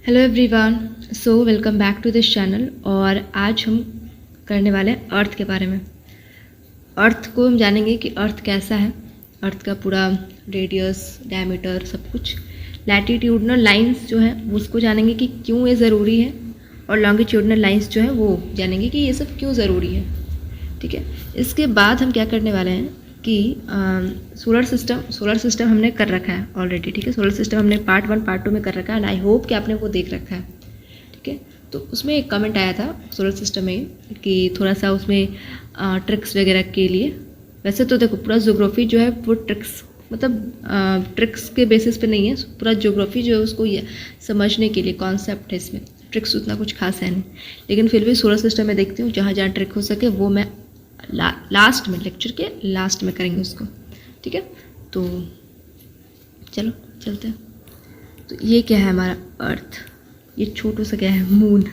Hello everyone, so welcome back to this channel. और आज हम करने वाले हैं अर्थ के बारे में। अर्थ को हम जानेंगे कि अर्थ कैसा है, अर्थ का पूरा रेडियस, डायमीटर, सब कुछ। लैटिट्यूडनल लाइंस जो है उसको जानेंगे कि क्यों ये ज़रूरी है, और लॉन्गिट्यूडनल लाइंस जो है वो जानेंगे कि ये सब क्यों ज़रूरी है। ठीक है, इसके बाद हम क्या करने वाले हैं कि सोलर सिस्टम हमने कर रखा है ऑलरेडी। ठीक है, सोलर सिस्टम हमने पार्ट 1 पार्ट 2 में कर रखा है, एंड आई होप कि आपने वो देख रखा है। ठीक है, तो उसमें एक कमेंट आया था सोलर सिस्टम में कि थोड़ा सा उसमें ट्रिक्स वगैरह के लिए। वैसे तो देखो पूरा ज्योग्राफी जो है वो ट्रिक्स मतलब ट्रिक्स के बेसिस पे नहीं है, पूरा ज्योग्राफी जो है उसको ये समझने के लिए कॉन्सेप्ट है। इसमें ट्रिक्स उतना कुछ खास है नहीं, लेकिन फिर भी सोलर सिस्टम में देखती हूँ जहाँ जहाँ ट्रिक हो सके वो मैं लास्ट में, लेक्चर के लास्ट में करेंगे उसको। ठीक है, तो चलो चलते हैं। तो ये क्या है हमारा अर्थ, ये छोटू सा क्या है, मून।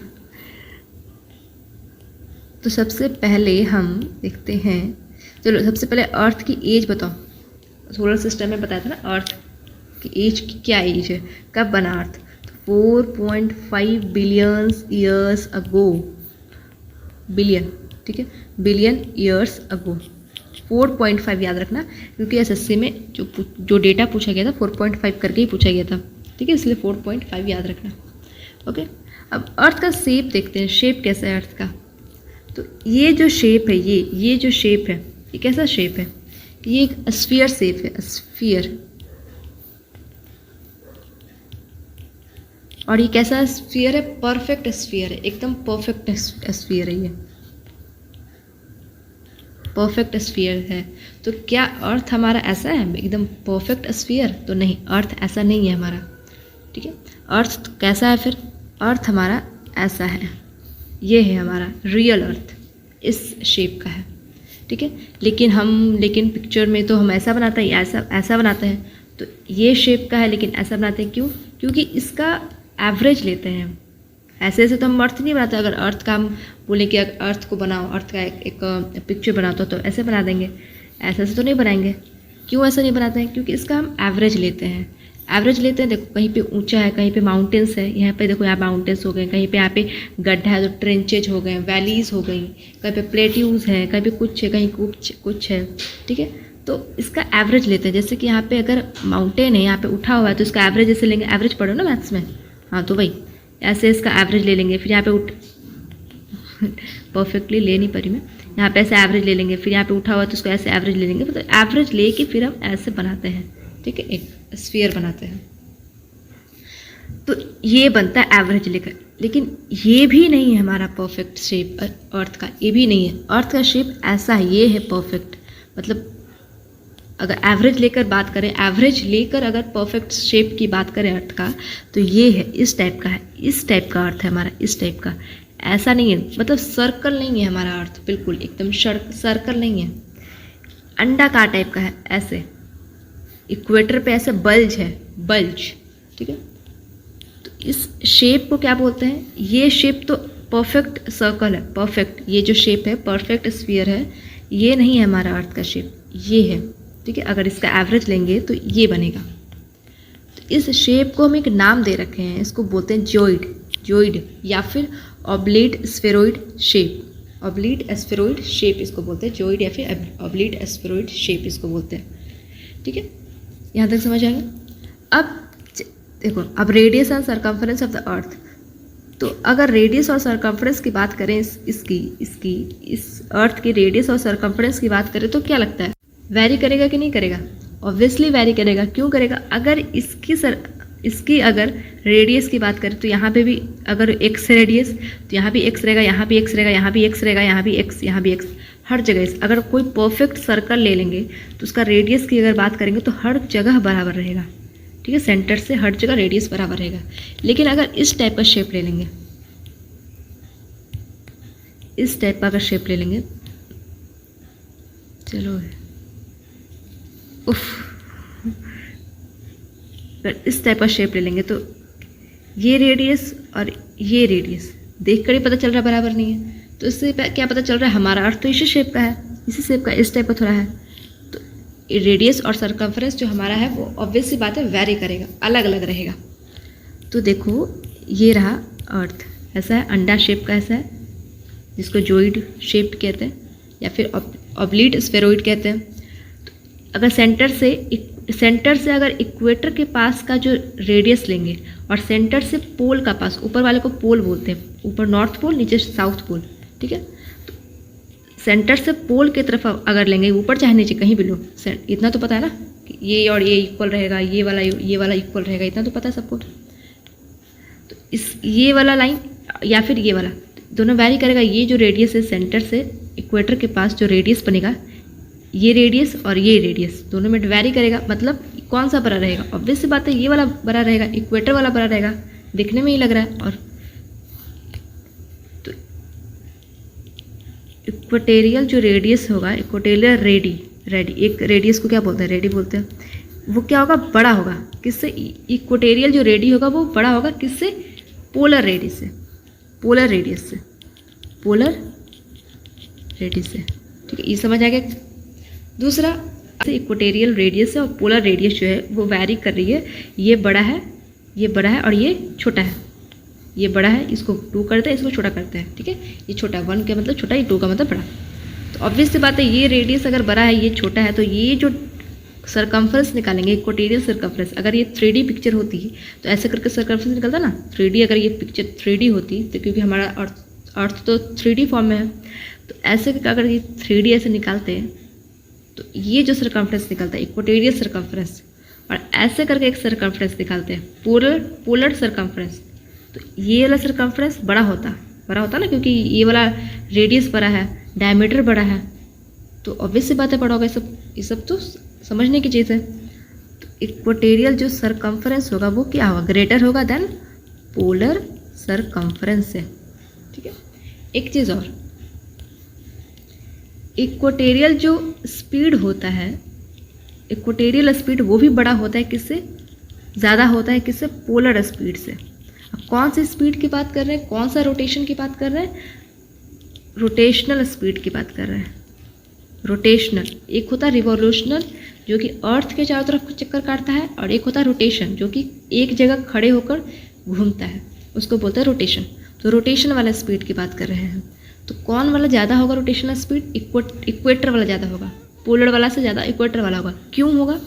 तो सबसे पहले हम देखते हैं, चलो सबसे पहले अर्थ की एज बताओ। सोलर सिस्टम में बताया था ना अर्थ की एज, की क्या एज है, कब बना अर्थ। तो 4.5 बिलियन ईयर्स अगो, बिलियन, ठीक है, बिलियन ईयर्स अगो। 4.5 याद रखना, क्योंकि एसएससी में जो डेटा पूछा गया था 4.5 करके ही पूछा गया था। ठीक है, इसलिए 4.5 याद रखना। ओके, अब अर्थ का शेप देखते हैं, शेप कैसा है अर्थ का। तो ये जो शेप है, ये जो शेप है, ये कैसा शेप है, ये एक स्फीयर शेप है, स्फीयर। और ये कैसा स्फीयर है, परफेक्ट स्फीयर है, एकदम परफेक्ट स्फीयर है, ये परफेक्ट स्फीयर है। तो क्या अर्थ हमारा ऐसा है एकदम परफेक्ट स्फीयर? तो नहीं, अर्थ ऐसा नहीं है हमारा। ठीक है, अर्थ तो कैसा है फिर? अर्थ हमारा ऐसा है, ये है हमारा रियल अर्थ, इस शेप का है। ठीक है, लेकिन पिक्चर में तो हम ऐसा बनाते हैं, ऐसा बनाते हैं। तो ये शेप का है लेकिन ऐसा बनाते हैं, क्यों? क्योंकि इसका एवरेज लेते हैं। ऐसे तो हम अर्थ नहीं बनाते। अगर अर्थ का हम बोले कि अर्थ को बनाओ, अर्थ का एक पिक्चर बनाते हो तो ऐसे बना देंगे, ऐसे से तो नहीं बनाएंगे। क्यों ऐसा नहीं बनाते हैं? क्योंकि इसका हम एवरेज लेते हैं। एवरेज लेते हैं, देखो कहीं पे ऊंचा है, कहीं पे माउंटेन्स है, यहाँ पे देखो यहाँ माउंटेन्स हो गए, कहीं पे यहाँ पे गड्ढा है तो ट्रेंचेज हो गए, वैलीज हो गई, कहीं पे प्लेट्यूज है, कहीं पे कुछ है, कहीं कुछ है। ठीक है, तो इसका एवरेज लेते हैं। जैसे कि यहाँ पे अगर माउंटेन है, यहाँ पे उठा हुआ है, तो इसका एवरेज जैसे लेंगे, एवरेज पढ़ो ना मैथ्स में, हाँ, तो वही ऐसे इसका एवरेज ले लेंगे। फिर यहाँ पे परफेक्टली ले नहीं पा रही मैं, यहाँ पे ऐसे एवरेज ले लेंगे, फिर यहाँ पे उठा हुआ तो उसको ऐसे एवरेज ले लेंगे। तो एवरेज लेके फिर हम ऐसे बनाते हैं। ठीक है, एक स्फीयर बनाते हैं, तो ये बनता है एवरेज लेकर। लेकिन ये भी नहीं है हमारा परफेक्ट शेप अर्थ का, ये भी नहीं है। अर्थ का शेप ऐसा है, ये है परफेक्ट। मतलब अगर एवरेज लेकर बात करें, एवरेज लेकर अगर परफेक्ट शेप की बात करें अर्थ का, तो ये है, इस टाइप का है, इस टाइप का अर्थ है हमारा, इस टाइप का। ऐसा नहीं है, मतलब सर्कल नहीं है हमारा अर्थ, बिल्कुल एकदम सर्कल नहीं है, अंडाकार टाइप का है, ऐसे इक्वेटर पे ऐसे बल्ज है, बल्ज। ठीक है, तो इस शेप को क्या बोलते हैं? ये शेप तो परफेक्ट सर्कल है, परफेक्ट, ये जो शेप है परफेक्ट स्फीयर है, ये नहीं है हमारा अर्थ का शेप, ये है। ठीक है, अगर इसका एवरेज लेंगे तो ये बनेगा। तो इस शेप को हम एक नाम दे रखे हैं, इसको बोलते हैं ज्योइड या फिर ऑब्लीट स्फेरॉइड शेप। ऑब्लीट स्फेरॉइड शेप इसको बोलते हैं, ज्योइड या फिर ऑब्लीट स्फेरॉइड शेप इसको बोलते हैं। ठीक है, यहाँ तक समझ आएगा। अब देखो, अब radius and circumference of the earth. तो अगर रेडियस और सरकमफरेंस की बात करें, इस अर्थ की रेडियस और सरकमफरेंस की बात करें, तो क्या लगता है, वैरी करेगा कि नहीं करेगा? ऑब्वियसली वैरी करेगा। क्यों करेगा? अगर इसकी अगर रेडियस की बात करें तो यहाँ पे भी अगर एक्स रेडियस, तो यहाँ भी एक्स रहेगा, यहाँ भी एक्स रहेगा, यहाँ भी एक्स रहेगा, यहाँ भी एक्स, यहाँ भी एक्स, हर जगह। अगर कोई परफेक्ट सर्कल ले लेंगे तो उसका रेडियस की अगर बात करेंगे तो हर जगह बराबर रहेगा। ठीक है, सेंटर से हर जगह रेडियस बराबर रहेगा। लेकिन अगर इस टाइप का शेप ले लेंगे, इस टाइप का अगर शेप ले लेंगे, चलो अगर इस टाइप का शेप ले लेंगे तो ये रेडियस और ये रेडियस देख कर ही पता चल रहा है बराबर नहीं है। तो इससे क्या पता चल रहा है, हमारा अर्थ तो इसी शेप का है, इसी शेप का, इस टाइप का थोड़ा है। तो रेडियस और सरकमफरेंस जो हमारा है वो ऑब्वियस सी बात है वैरी करेगा, अलग अलग रहेगा। तो देखो ये रहा अर्थ, ऐसा है, अंडा शेप का ऐसा है, जिसको जोइड शेप कहते हैं या फिर ऑब्लीट स्फेरॉइड कहते हैं। तो अगर सेंटर से अगर इक्वेटर के पास का जो रेडियस लेंगे और सेंटर से पोल का पास, ऊपर वाले को पोल बोलते हैं, ऊपर नॉर्थ पोल नीचे साउथ पोल, ठीक है। तो सेंटर से पोल की तरफ अगर लेंगे, ऊपर चाहे नीचे कहीं भी लो, इतना तो पता है ना कि ये और ये इक्वल रहेगा, ये वाला इक्वल रहेगा, इतना तो पता है सबको। तो ये वाला लाइन या फिर ये वाला दोनों वैरी करेगा। ये जो रेडियस है सेंटर से इक्वेटर के पास जो रेडियस बनेगा, ये रेडियस और ये रेडियस दोनों में वैरी करेगा। मतलब कौन सा बड़ा रहेगा? ऑब्वियस सी बात है ये वाला बड़ा रहेगा, इक्वेटर वाला बड़ा रहेगा, दिखने में ही लग रहा है। और तो इक्वेटेरियल जो रेडियस होगा, इक्वेटेरियल रेडी एक रेडियस को क्या बोलते हैं? रेडी बोलते हैं। वो क्या होगा? बड़ा होगा। किससे? इक्वेटेरियल जो रेडी होगा वो बड़ा होगा किससे? पोलर रेडियस से, पोलर रेडियस से, पोलर रेडियस से, ठीक है। ये समझ आ गया। दूसरा, इक्वेटेरियल रेडियस है और पोलर रेडियस जो है वो वैरी कर रही है। ये बड़ा है, ये बड़ा है और ये छोटा है। ये बड़ा है, इसको 2 करते हैं, इसको छोटा करते हैं, ठीक है। ये छोटा, 1 का मतलब छोटा, ये 2 का मतलब बड़ा। तो ऑब्वियस सी बात है ये रेडियस अगर बड़ा है, ये छोटा है, तो ये जो सरकमफ्रेंस निकालेंगे, इक्वेटेरियल सरकमफ्रेंस, अगर ये 3D पिक्चर होती तो ऐसे करके सरकमफ्रेंस निकलता ना 3D। अगर ये पिक्चर 3D होती तो क्योंकि हमारा अर्थ तो 3D फॉर्म में है, तो ऐसे अगर ये 3D ऐसे निकालते हैं तो ये जो सरकमफ्रेंस निकलता है इक्वेटेरियल सरकमफ्रेंस, और ऐसे करके एक सरकमफ्रेंस निकालते हैं पोलर सरकमफ्रेंस। तो ये वाला सरकमफ्रेंस बड़ा होता ना, क्योंकि ये वाला रेडियस बड़ा है, डायमीटर बड़ा है, तो ऑब्वियस सी बात है बड़ा होगा। ये सब तो समझने की चीज़ है। तो इक्वेटेरियल जो सरकमफ्रेंस होगा वो क्या होगा? ग्रेटर होगा देन पोलर सरकमफ्रेंस से, ठीक है। एक चीज़ और, इक्वेटेरियल जो स्पीड होता है, इक्वेटेरियल स्पीड वो भी बड़ा होता है किससे? ज़्यादा होता है किससे? पोलर स्पीड से। अब कौन सी स्पीड की बात कर रहे हैं? कौन सा रोटेशन की बात कर रहे हैं? रोटेशनल स्पीड की बात कर रहे हैं। रोटेशनल, एक होता है रिवोल्यूशनल जो कि अर्थ के चारों तरफ चक्कर काटता है, और एक होता है रोटेशन जो कि एक जगह खड़े होकर घूमता है, उसको बोलते हैं रोटेशन। तो रोटेशन वाला स्पीड की बात कर रहे हैं। तो कौन वाला ज़्यादा होगा रोटेशनल स्पीड? इक्वेटर वाला ज़्यादा होगा, पोलर वाला से ज़्यादा इक्वेटर वाला होगा। क्यों होगा?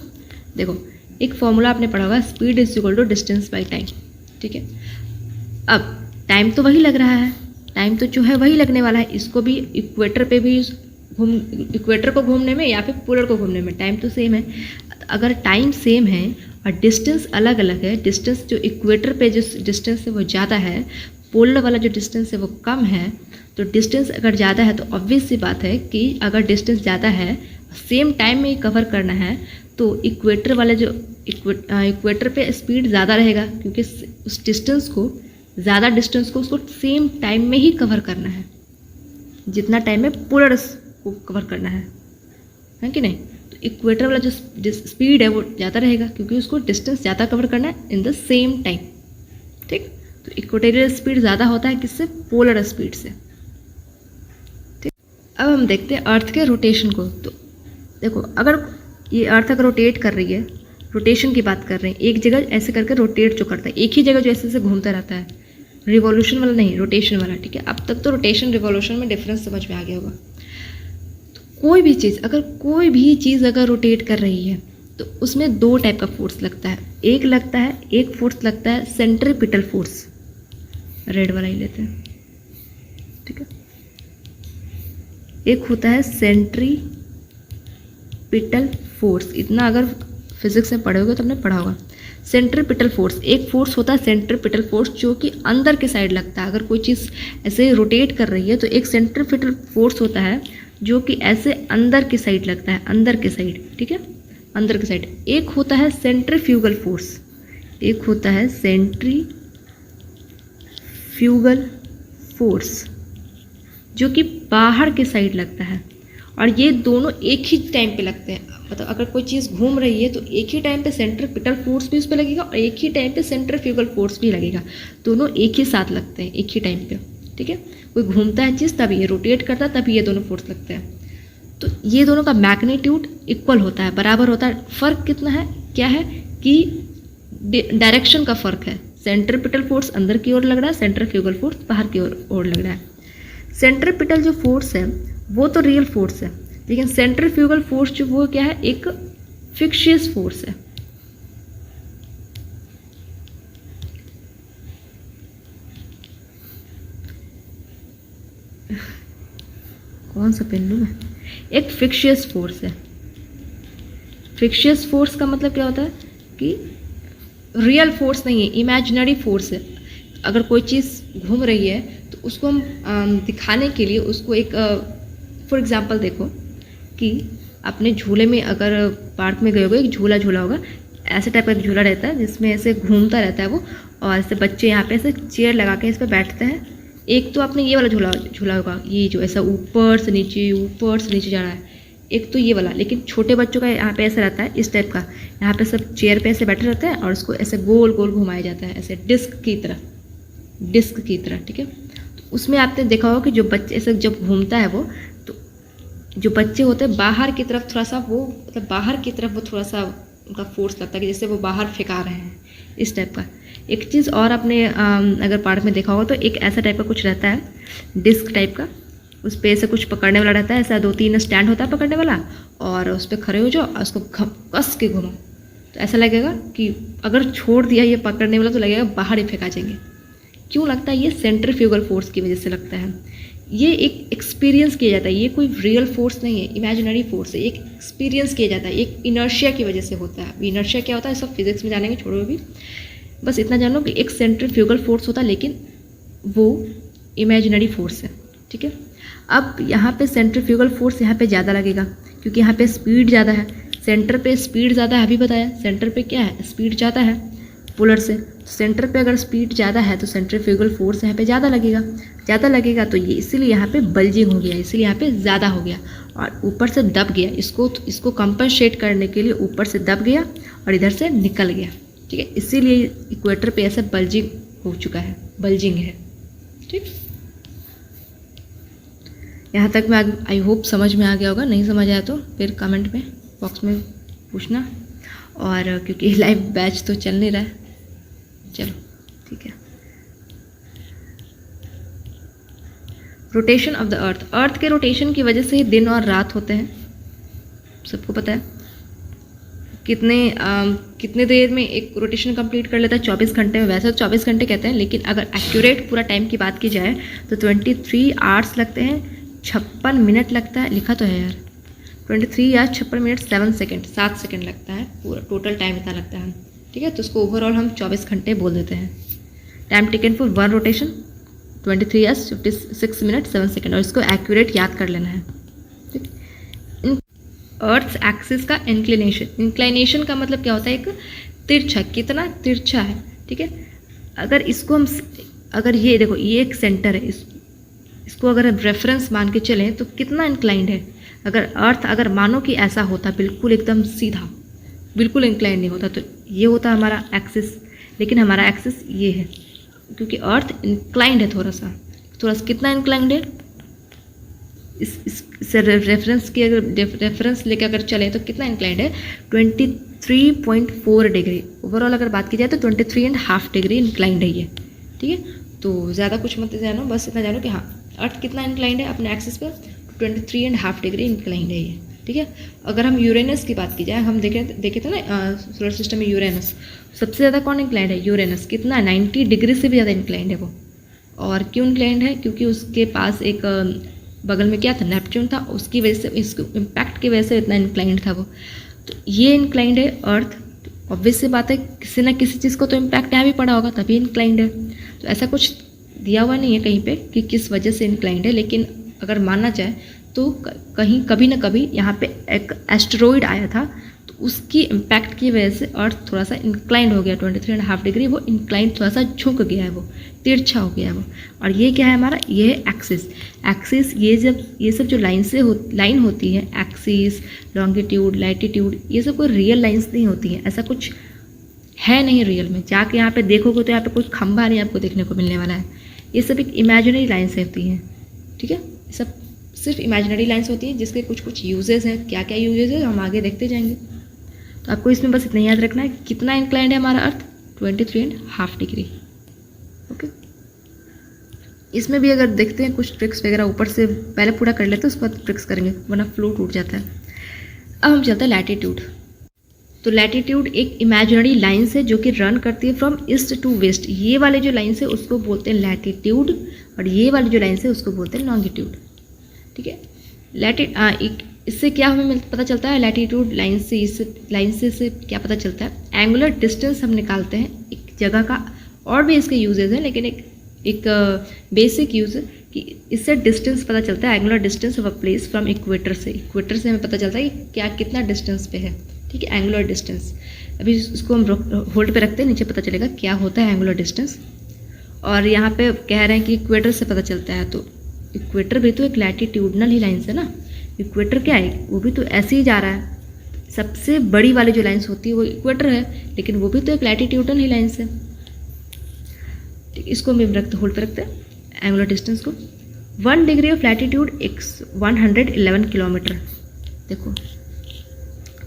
देखो, एक फॉर्मूला आपने पढ़ा होगा, speed is equal to distance by time, ठीक है। अब टाइम तो वही लग रहा है, टाइम तो जो है वही लगने वाला है। इसको भी इक्वेटर पे भी इक्वेटर को घूमने में या फिर पोलर को घूमने में टाइम तो सेम है। अगर टाइम सेम है और डिस्टेंस अलग अलग है, डिस्टेंस जो इक्वेटर पे जो डिस्टेंस है वो ज़्यादा है, पोलर वाला जो डिस्टेंस है वो कम है, तो डिस्टेंस अगर ज़्यादा है तो ऑब्वियस सी बात है कि अगर डिस्टेंस ज़्यादा है, सेम टाइम में ही कवर करना है, तो इक्वेटर वाला जो इक्वेटर पे स्पीड ज़्यादा रहेगा, क्योंकि उस डिस्टेंस को, ज़्यादा डिस्टेंस को उसको सेम टाइम में ही कवर करना है, जितना टाइम में पोलर को कवर करना है कि नहीं। तो इक्वेटर वाला जो स्पीड है वो ज़्यादा रहेगा, क्योंकि उसको डिस्टेंस ज़्यादा कवर करना है इन द सेम टाइम, ठीक। तो इक्वेटेरियल स्पीड ज़्यादा होता है किससे? पोलर स्पीड से, ठीक। अब हम देखते हैं अर्थ के रोटेशन को। तो देखो, अगर ये अर्थ अगर रोटेट कर रही है, रोटेशन की बात कर रहे हैं, एक जगह ऐसे करके रोटेट जो करता है, एक ही जगह जो ऐसे घूमता रहता है, रिवॉल्यूशन वाला नहीं, रोटेशन वाला, ठीक है। अब तक तो रोटेशन रिवॉल्यूशन में डिफरेंस समझ में आ गया होगा। कोई भी चीज़ अगर रोटेट कर रही है तो उसमें 2 टाइप का फोर्स लगता है। एक फोर्स लगता है सेंट्रीपिटल फोर्स, रेड वाला ही लेते हैं, ठीक है। एक होता है सेंट्रीपिटल फोर्स, इतना अगर फिजिक्स में पढ़ोगे तो हमने पढ़ा होगा। सेंट्रीपिटल फोर्स, एक फोर्स होता है सेंट्रीपिटल फोर्स जो कि अंदर के साइड लगता है। अगर कोई चीज़ ऐसे रोटेट कर रही है तो एक सेंट्रीपिटल फोर्स होता है जो कि ऐसे अंदर की साइड लगता है, अंदर के साइड, ठीक है, अंदर के साइड। एक होता है सेंट्रीफ्यूगल फोर्स, एक होता है सेंट्रीफ्यूगल फोर्स जो कि बाहर के साइड लगता है, और ये दोनों एक ही टाइम पे लगते हैं। मतलब अगर कोई चीज़ घूम रही है तो एक ही टाइम पे सेंट्रीपिटल फोर्स भी उस पर लगेगा और एक ही टाइम पे सेंट्रीफ्यूगल फोर्स भी लगेगा, दोनों एक ही साथ लगते हैं, एक ही टाइम पे, ठीक है। कोई घूमता है चीज़ तभी ये रोटेट करता है, तभी ये दोनों फोर्स लगते हैं। तो ये दोनों का मैग्नीट्यूड इक्वल होता है, बराबर होता है। फ़र्क कितना है, क्या है कि डायरेक्शन का फ़र्क है, सेंट्रीपिटल फोर्स अंदर की ओर लग रहा है, सेंट्रीफ्यूगल फोर्स बाहर की ओर लग रहा है। सेंट्रीपिटल जो फोर्स है वो तो रियल फोर्स है, लेकिन सेंट्रीफ्यूगल फोर्स जो वो क्या है, एक फिक्शियस फोर्स है। कौन सा पेन लूँ मैं? एक फिक्शियस फोर्स है। फिक्शियस फोर्स का मतलब क्या होता है कि रियल फोर्स नहीं है, इमेजिनरी फोर्स है। अगर कोई चीज़ घूम रही है तो उसको हम दिखाने के लिए उसको एक फॉर एग्जांपल देखो कि अपने झूले में, अगर पार्क में गए होगे, एक झूला होगा, ऐसे टाइप का झूला रहता है जिसमें ऐसे घूमता रहता है वो, और ऐसे बच्चे यहाँ पे ऐसे चेयर लगा के इस पर बैठते हैं। एक तो आपने ये वाला झूला होगा, ये जो ऐसा ऊपर से नीचे जा रहा है, एक तो ये वाला। लेकिन छोटे बच्चों का यहाँ पे ऐसा रहता है, इस टाइप का, यहाँ पे सब चेयर पे ऐसे बैठे रहते हैं और उसको ऐसे गोल गोल घुमाया जाता है, ऐसे डिस्क की तरह, ठीक है। तो उसमें आपने देखा होगा कि जो बच्चे ऐसे जब घूमता है वो, तो जो बच्चे होते हैं बाहर की तरफ थोड़ा सा वो, मतलब बाहर की तरफ वो थोड़ा सा उनका फोर्स लगता है कि जैसे वो बाहर फेंका रहे हैं, इस टाइप का। एक चीज़ और आपने अगर पार्क में देखा होगा तो एक ऐसा टाइप का कुछ रहता है, डिस्क टाइप का, उस पर ऐसे कुछ पकड़ने वाला रहता है, ऐसा 2-3 स्टैंड होता है पकड़ने वाला, और उस पर खड़े हो जाओ और उसको कस के घुमाओ, तो ऐसा लगेगा कि अगर छोड़ दिया ये पकड़ने वाला तो लगेगा बाहर ही फेंका जाएंगे। क्यों लगता है? ये सेंट्रीफ्यूगल फोर्स की वजह से लगता है। ये एक एक्सपीरियंस किया जाता है, ये कोई रियल फोर्स नहीं है, इमेजिनरी फोर्स है, एक एक्सपीरियंस किया जाता है, एक इनर्शिया की वजह से होता है। इनर्शिया क्या होता है सब फिजिक्स में जानेंगे, छोड़ो अभी, बस इतना जानो कि एक सेंट्रीफ्यूगल फोर्स होता है, लेकिन वो इमेजिनरी फोर्स है, ठीक है। अब यहाँ पे सेंट्रीफ्यूगल फोर्स यहाँ पे ज़्यादा लगेगा क्योंकि यहाँ पे स्पीड ज़्यादा है, सेंटर पे स्पीड ज़्यादा है, अभी बताया सेंटर पे क्या है, स्पीड ज़्यादा है पोलर से। सेंटर पे अगर स्पीड ज़्यादा है तो सेंट्रीफ्यूगल फोर्स यहाँ पे ज़्यादा लगेगा, तो ये इसीलिए यहाँ पे बल्जिंग हो गया, इसीलिए यहाँ पे ज़्यादा हो गया और ऊपर से दब गया। इसको कंपनसेट करने के लिए ऊपर से दब गया और इधर से निकल गया, ठीक है। इसीलिए इक्वेटर पे ऐसे बल्जिंग हो चुका है, बल्जिंग है, ठीक। यहाँ तक मैं आई होप समझ में आ गया होगा, नहीं समझ आया तो फिर कमेंट में बॉक्स में पूछना। और क्योंकि लाइव बैच तो चल नहीं रहा है, चलो ठीक है। रोटेशन ऑफ द अर्थ के रोटेशन की वजह से ही दिन और रात होते हैं, सबको पता है। कितने देर में एक रोटेशन कंप्लीट कर लेता है? 24 घंटे में। वैसे तो 24 घंटे कहते हैं, लेकिन अगर एक्यूरेट पूरा टाइम की बात की जाए तो 23 आवर्स लगते हैं, 56 मिनट लगता है, लिखा तो है यार 23 या 56 मिनट 7 सेकेंड लगता है, पूरा टोटल टाइम इतना लगता है, ठीक है। तो उसको ओवरऑल हम 24 घंटे बोल देते हैं। Time taken for one rotation 23 या 56 मिनट 7 सेकेंड, और इसको एक्यूरेट याद कर लेना है, ठीक। अर्थ एक्सिस का इंक्लिनेशन का मतलब क्या होता है? एक तिरछा, कितना तिरछा है, ठीक है। अगर इसको हम, अगर ये देखो ये एक सेंटर है, इसको अगर हम रेफरेंस मान के चलें तो कितना इंक्लाइंड है। अगर अर्थ अगर मानो कि ऐसा होता बिल्कुल एकदम सीधा, बिल्कुल इंक्लाइंड नहीं होता, तो ये होता हमारा एक्सिस, लेकिन हमारा एक्सिस ये है क्योंकि अर्थ इंक्लाइंड है थोड़ा सा कितना इंक्लाइंड है? इस रेफरेंस की अगर रेफरेंस लेकर अगर चले तो कितना इंक्लाइंड है? 23.4 डिग्री। ओवरऑल अगर बात की जाए तो 23.5 डिग्री इंक्लाइंड है ये, ठीक है। तो ज़्यादा कुछ मत जानो, बस इतना जानो कि हाँ अर्थ कितना इंक्लाइंड है अपने एक्सिस पे, 23.5 डिग्री इंक्लाइंड है ये, ठीक है। अगर हम यूरेनस की बात की जाए, हम देखे थे ना सोलर सिस्टम में यूरेनस सबसे ज़्यादा कौन इंक्लाइंड है? यूरेनस। कितना? 90 डिग्री से भी ज़्यादा इंक्लाइंड है वो। और क्यों इंक्लाइंड है? क्योंकि उसके पास एक बगल में क्या था? नेपच्यून था, उसकी वजह से, इसको इम्पैक्ट की वजह से इतना इंक्लाइंड था वो। तो ये इंक्लाइंड है अर्थ, ऑब्वियस सी बात है किसी ना किसी चीज़ को तो इम्पैक्ट यहाँ भी पड़ा होगा तभी इंक्लाइंड है। तो ऐसा कुछ दिया हुआ नहीं है कहीं पे कि किस वजह से इंक्लाइंड है, लेकिन अगर मानना जाए तो कहीं कभी ना कभी यहाँ पे एक एस्टेरॉइड आया था, तो उसकी इम्पैक्ट की वजह से अर्थ थोड़ा सा इंक्लाइंड हो गया 23.5 डिग्री, वो इंक्लाइंड थोड़ा सा झुक गया है, वो तिरछा हो गया है वो। और ये क्या है हमारा? ये है एक्सिस। ये सब जो लाइन होती है, एक्सिस, लॉन्गिट्यूड, लैटिट्यूड, ये सब कोई रियल लाइन्स नहीं होती हैं, ऐसा कुछ है नहीं रियल में। जाके यहाँ पे देखोगे तो यहाँ पे कोई खंभा नहीं आपको देखने को मिलने वाला है, ये सब एक इमेजिनरी लाइन्स होती हैं, ठीक है। ये सब सिर्फ इमेजिनरी लाइन्स होती हैं जिसके कुछ यूजेस हैं। क्या क्या यूजेस है हम आगे देखते जाएंगे। तो आपको इसमें बस इतना याद रखना है कितना इंक्लाइंड है हमारा अर्थ, 23.5 डिग्री। ओके, इसमें भी अगर देखते हैं कुछ ट्रिक्स वगैरह ऊपर से पहले पूरा कर लेते हैं, उसके बाद ट्रिक्स करेंगे वरना फ्लो टूट जाता है। अब हम चलते हैं लैटिट्यूड। तो लैटिट्यूड एक इमेजिनरी लाइन है जो कि रन करती है फ्रॉम ईस्ट टू वेस्ट। ये वाले जो लाइन है उसको बोलते हैं लैटिट्यूड और ये वाली जो लाइन है उसको बोलते हैं लॉन्गिट्यूड। ठीक है, इससे क्या हमें पता चलता है, लैटिट्यूड लाइन से इससे क्या पता चलता है, एंगुलर डिस्टेंस हम निकालते हैं एक जगह का। और भी इसके यूजेज हैं लेकिन एक बेसिक यूज है कि इससे डिस्टेंस पता चलता है, angular distance of a place from equator से। इक्वेटर से हमें पता चलता है कि क्या कितना डिस्टेंस पे है। ठीक है, एंगुलर डिस्टेंस। अभी इसको हम होल्ड पे रखते हैं, नीचे पता चलेगा क्या होता है एंगुलर डिस्टेंस। और यहाँ पे कह रहे हैं कि इक्वेटर से पता चलता है, तो इक्वेटर भी तो एक लैटिट्यूडनल ही लाइन है ना। इक्वेटर क्या है, वो भी तो ऐसे ही जा रहा है। सबसे बड़ी वाली जो लाइन्स होती है वो इक्वेटर है, लेकिन वो भी तो एक लैटिट्यूडनल ही लाइन्स है। ठीक, इसको हम रखते होल्ड पे रखते हैं एंगुलर डिस्टेंस को। 1 डिग्री ऑफ लैटिट्यूड 111 किलोमीटर। देखो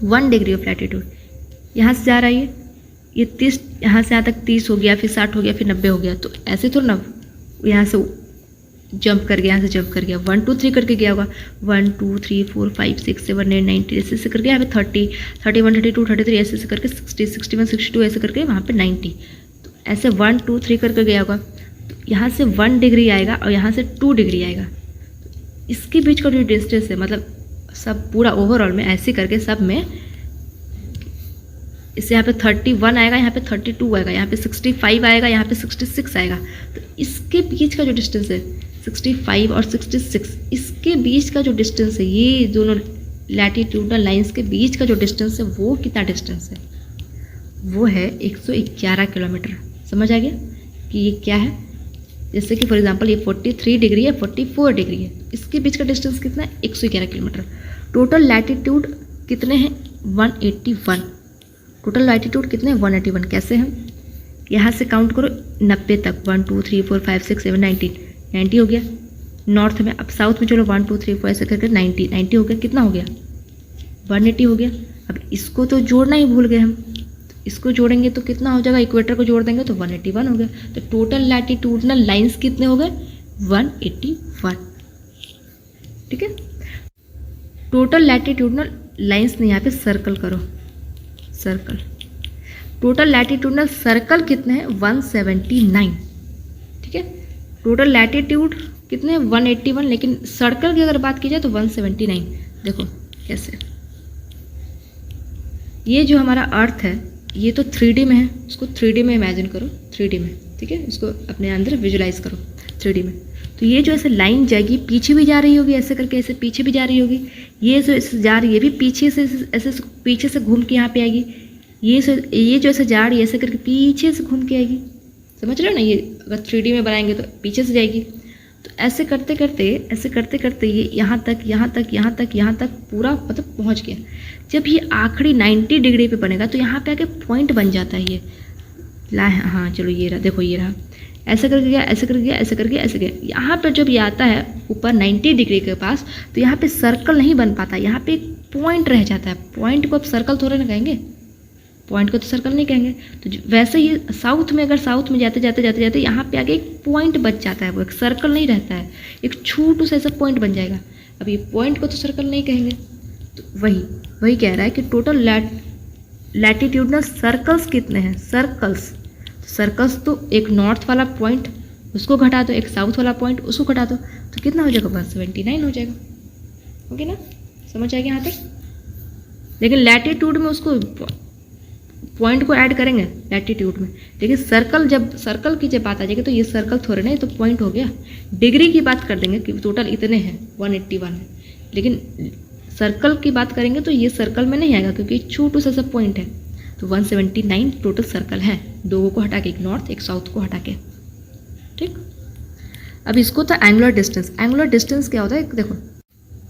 1 डिग्री ऑफ लैटिट्यूड यहाँ से जा रहा है, ये 30, यहाँ से यहाँ तक 30 हो गया, फिर 60 हो गया, फिर 90 हो गया। तो ऐसे थोड़ा ना यहाँ से जंप कर गया, यहाँ से जंप कर गया, 1 2 3 करके गया होगा, 1 2 3 4 5 6 7 8 9 10 ऐसे करके यहाँ पे 30 31 32 33 ऐसे करके 60 61 62 ऐसे करके वहाँ पे 90। तो ऐसे 1 2 3 करके गया होगा। तो यहाँ से 1 डिग्री आएगा और यहाँ से 2 डिग्री आएगा। तो इसके बीच का जो डिस्टेंस है, मतलब सब पूरा ओवरऑल में ऐसे करके सब में, इससे यहाँ पे 31 आएगा, यहाँ पे 32 आएगा, यहाँ पे 65 आएगा, यहाँ पे 66 आएगा। तो इसके बीच का जो डिस्टेंस है 65 और 66, इसके बीच का जो डिस्टेंस है, ये दोनों लैटिट्यूडनल लाइंस के बीच का जो डिस्टेंस है वो कितना डिस्टेंस है, वो है 111 किलोमीटर। समझ आ गया कि ये क्या है। जैसे कि फॉर एग्जांपल ये 43 डिग्री है, 44 डिग्री है, इसके बीच का डिस्टेंस कितना है, 111 किलोमीटर। टोटल लैटिट्यूड कितने हैं, 181। टोटल लैटिट्यूड कितने हैं, 181। कैसे हैं, यहाँ से काउंट करो 90 तक, 1 2 3 4 5 6 7 90 हो गया। नॉर्थ में, अब साउथ में चलो 1 2 3 4 ऐसे करके 90 हो गया। कितना हो गया, 180 हो गया। अब इसको तो जोड़ना ही भूल गए हम, तो इसको जोड़ेंगे तो कितना हो जाएगा, इक्वेटर को जोड़ देंगे तो 181 हो गया। तो टोटल लैटिट्यूडनल लाइंस कितने हो गए, 181। ठीक है, टोटल लैटिट्यूडनल लाइंस ने यहाँ पे सर्कल करो, सर्कल। टोटल लैटिट्यूडनल सर्कल कितने हैं, 179। ठीक है, टोटल लैटिट्यूड कितने हैं, 181, लेकिन सर्कल की अगर बात की जाए तो 179। देखो कैसे, ये जो हमारा अर्थ है ये तो 3D में है, उसको 3D में इमेजिन करो, 3D में। ठीक है, इसको अपने अंदर विजुलाइज करो 3D में। तो ये जो ऐसे लाइन जाएगी, पीछे भी जा रही होगी ऐसे करके, ऐसे पीछे भी जा रही होगी। ये जो ऐसे जा रही है, ये भी पीछे से ऐसे पीछे से घूम के यहाँ पे आएगी। ये जो ऐसे जा रही है ऐसे करके पीछे से घूम के आएगी। समझ रहे हो ना, ये अगर 3D में बनाएंगे तो पीछे से जाएगी। तो ऐसे करते करते ये यहाँ तक पूरा मतलब पहुँच गया। जब ये आखिरी 90 डिग्री पे बनेगा तो यहाँ पे आके पॉइंट बन जाता है ये। हाँ चलो ये रहा, देखो ये रहा, ऐसे करके गया, ऐसे करके गया, ऐसे करके ऐसे गया। यहाँ पर जब ये आता है ऊपर 90 डिग्री के पास, तो यहाँ पे सर्कल नहीं बन पाता, यहाँ पे एक पॉइंट रह जाता है। पॉइंट को अब सर्कल थोड़े ना कहेंगे, पॉइंट को तो सर्कल नहीं कहेंगे। तो वैसे ही साउथ में, अगर साउथ में जाते यहाँ पे आगे एक पॉइंट बच जाता है, वो एक सर्कल नहीं रहता है, एक छोटू सा ऐसा पॉइंट बन जाएगा। अब ये पॉइंट को तो सर्कल नहीं कहेंगे। तो वही कह रहा है कि टोटल लैटिट्यूडनल सर्कल्स कितने हैं, सर्कल्स तो एक नॉर्थ वाला पॉइंट उसको घटा दो, एक साउथ वाला पॉइंट उसको घटा दो, तो कितना हो जाएगा, 179 हो जाएगा। ओके ना, समझ आ गया यहाँ तक। लेकिन लैटिट्यूड में उसको पॉइंट को ऐड करेंगे लैटिट्यूड में, लेकिन सर्कल की जब बात आ जाएगी तो ये सर्कल थोड़े ना, ये तो पॉइंट हो गया। डिग्री की बात कर देंगे कि टोटल इतने हैं, 181 है, लेकिन सर्कल की बात करेंगे तो ये सर्कल में नहीं आएगा क्योंकि छोटू सा सब पॉइंट है। तो 179 टोटल सर्कल है, दो को हटा के, एक नॉर्थ एक साउथ को हटा के। ठीक, अब इसको था एंगुलर डिस्टेंस। एंगुलर डिस्टेंस क्या होता है, देखो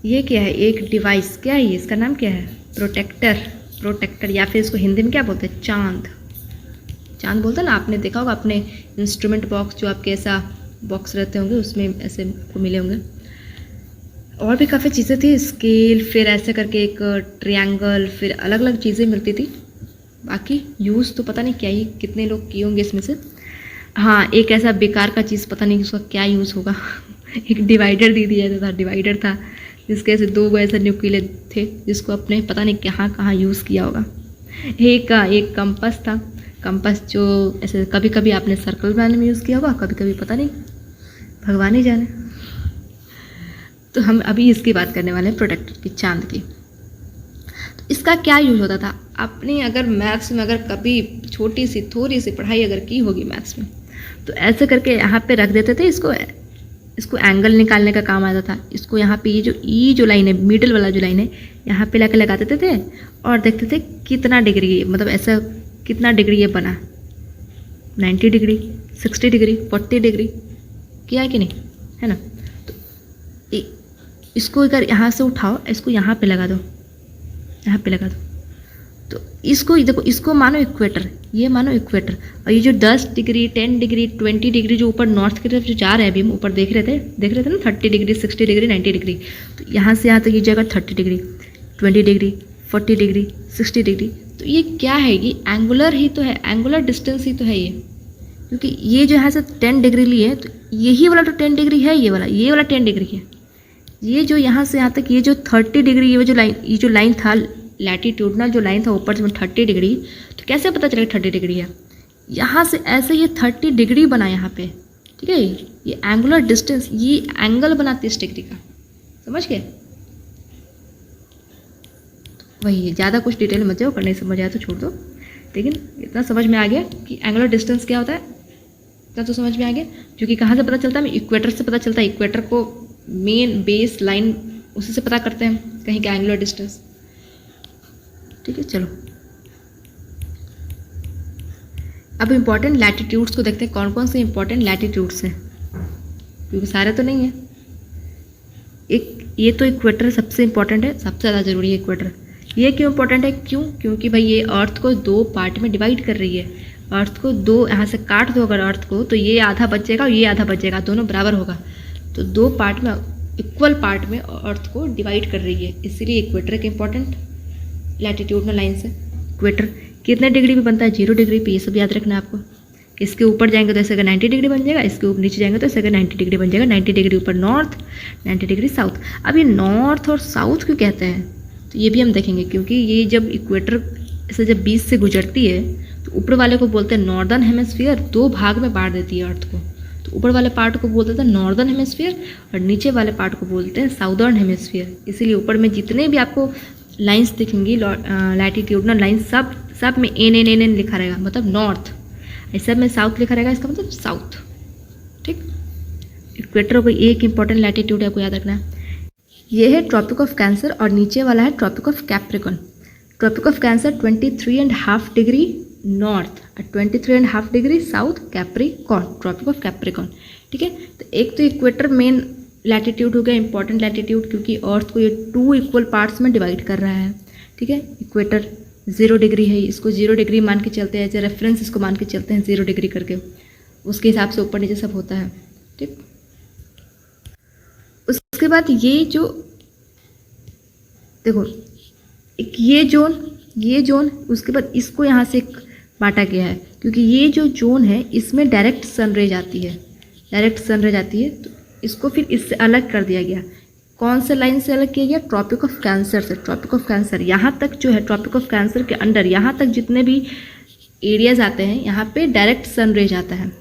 ये क्या है, एक डिवाइस, क्या है ये, इसका नाम क्या है, प्रोटेक्टर, या फिर इसको हिंदी में क्या बोलते हैं, चांद बोलते हैं ना। आपने देखा होगा अपने इंस्ट्रूमेंट बॉक्स, जो आपके ऐसा बॉक्स रहते होंगे उसमें ऐसे आपको मिले होंगे। और भी काफ़ी चीज़ें थी, स्केल, फिर ऐसे करके एक ट्रायंगल, फिर अलग अलग चीज़ें मिलती थी। बाकी यूज़ तो पता नहीं क्या ही कितने लोग किए होंगे इसमें से। हाँ, एक ऐसा बेकार का चीज़ पता नहीं उसका क्या यूज़ होगा एक डिवाइडर दे दिया था, डिवाइडर था जिसके ऐसे 2 ऐसे न्यूक्लियर थे जिसको अपने पता नहीं कहाँ कहाँ यूज़ किया होगा। एक कंपास था, कंपास जो ऐसे कभी कभी आपने सर्कल बनाने में यूज़ किया होगा, कभी कभी पता नहीं, भगवान ही जाने। तो हम अभी इसकी बात करने वाले हैं, प्रोटेक्टर की, चांद की। तो इसका क्या यूज होता था? आपने अगर मैथ्स में अगर कभी छोटी सी थोड़ी सी पढ़ाई अगर की होगी मैथ्स में, तो ऐसे करके यहाँ पे रख देते थे इसको एंगल निकालने का काम आता था। इसको यहाँ पे ये जो लाइन है, मिडल वाला जो लाइन है, यहाँ पे लाके लगा देते थे और देखते थे कितना डिग्री, मतलब ऐसा कितना डिग्री ये बना, 90 डिग्री, 60 डिग्री, 40 डिग्री, किया है कि नहीं, है ना। तो इसको अगर यहाँ से उठाओ, इसको यहाँ पे लगा दो, यहाँ पे लगा दो, तो इसको देखो, इसको मानो इक्वेटर, ये मानो इक्वेटर, और ये जो 10 डिग्री, 10 डिग्री, 20 डिग्री जो ऊपर नॉर्थ की तरफ जो जा रहे हैं, अभी हम ऊपर देख रहे थे ना, 30 डिग्री, 60 डिग्री, 90 डिग्री, तो यहाँ से यहाँ तक ये जगह 30 डिग्री, 20 डिग्री, 40 डिग्री, 60 डिग्री। तो ये क्या है? ये एंगुलर ही तो है, एंगुलर डिस्टेंस ही तो है ये, क्योंकि ये जो यहाँ से 10 डिग्री लिए है, तो यही वाला तो 10 डिग्री है, ये वाला 10 डिग्री है। ये जो यहाँ से यहाँ तक ये जो 30 डिग्री, ये जो लाइन था, लैटिट्यूडनल जो लाइन था ऊपर से 30 डिग्री, तो कैसे पता चलेगा 30 डिग्री है? यहाँ से ऐसे ये 30 डिग्री बना यहाँ पे, ठीक है। ये एंगुलर डिस्टेंस, ये एंगल बना 30 डिग्री का, समझ गए? वही है, ज़्यादा कुछ डिटेल मत जाओ, करने समझ आया तो छोड़ दो, लेकिन इतना समझ में आ गया कि एंगुलर डिस्टेंस क्या होता है, इतना तो समझ में आ गया। जो कि कहाँ से पता चलता है? इक्वेटर से पता चलता है। इक्वेटर को मेन बेस लाइन उसी से पता करते हैं कहीं का एंगुलर डिस्टेंस, ठीक है। चलो अब इम्पॉर्टेंट लैटिट्यूड्स को देखते हैं, कौन कौन से इम्पॉर्टेंट लैटिट्यूड्स हैं, क्योंकि सारे तो नहीं है। एक ये तो इक्वेटर सबसे इम्पॉर्टेंट है, सबसे ज़्यादा जरूरी है इक्वेटर। ये क्यों इम्पोर्टेंट है? क्योंकि भाई ये अर्थ को 2 पार्ट में डिवाइड कर रही है। अर्थ को 2, यहाँ से काट दो अगर अर्थ को, तो ये आधा बचेगा और ये आधा बचेगा, दोनों बराबर होगा। तो 2 पार्ट में, इक्वल पार्ट में अर्थ को डिवाइड कर रही है, इसीलिए इक्वेटर एक इम्पॉर्टेंट लैटिट्यूडनल लाइन से। इक्वेटर कितने डिग्री पे बनता है? 0 डिग्री पे, ये सब याद रखना है आपको। इसके ऊपर जाएंगे तो ऐसे 90 डिग्री बन जाएगा, इसके ऊपर नीचे जाएंगे तो ऐसे 90 डिग्री बन जाएगा। 90 डिग्री ऊपर नॉर्थ, 90 डिग्री साउथ। अब ये नॉर्थ और साउथ क्यों कहते हैं, तो ये भी हम देखेंगे, क्योंकि ये जब इक्वेटर ऐसे जब बीच से गुजरती है तो ऊपर वाले को बोलते हैं नॉर्दर्न हेमिस्फीयर, 2 भाग में बांट देती है अर्थ को। तो ऊपर वाले पार्ट को बोलते हैं नॉर्दर्न हेमिस्फीयर और नीचे वाले पार्ट को बोलते हैं साउदर्न हेमिस्फीयर। इसीलिए ऊपर में जितने भी आपको लाइंस दिखेंगी, लैटिट्यूडनल लाइन, सब में एन लिखा रहेगा, मतलब नॉर्थ। सब में साउथ लिखा रहेगा, इसका मतलब साउथ, ठीक। इक्वेटर कोई एक इंपॉर्टेंट लैटिट्यूड है, आपको याद रखना है। ये है ट्रॉपिक ऑफ कैंसर और नीचे वाला है Tropic of Capricorn. Tropic of Cancer 23.5 degree north और 23.5 degree south, Capricorn, Tropic of Capricorn, ठीक है। तो एक तो इक्वेटर मेन लैटिट्यूड हो गया, इंपॉर्टेंट लैटिट्यूड, क्योंकि अर्थ को ये 2 इक्वल पार्ट्स में डिवाइड कर रहा है, ठीक है। इक्वेटर 0 डिग्री है, इसको 0 डिग्री मान के चलते हैं, रेफरेंस इसको मान के चलते हैं 0 डिग्री करके, उसके हिसाब से ऊपर नीचे सब होता है, ठीक। उसके बाद ये जो देखो, एक ये जोन, उसके बाद इसको यहाँ से बांटा गया है, क्योंकि ये जो जोन है इसमें डायरेक्ट सनरेज आती है, तो इसको फिर इससे अलग कर दिया गया। कौन से लाइन से अलग किया गया? ट्रॉपिक ऑफ कैंसर से। ट्रॉपिक ऑफ कैंसर यहाँ तक जो है, ट्रॉपिक ऑफ कैंसर के अंडर यहाँ तक जितने भी एरियाज आते हैं, यहाँ पे डायरेक्ट सनरेज आता है,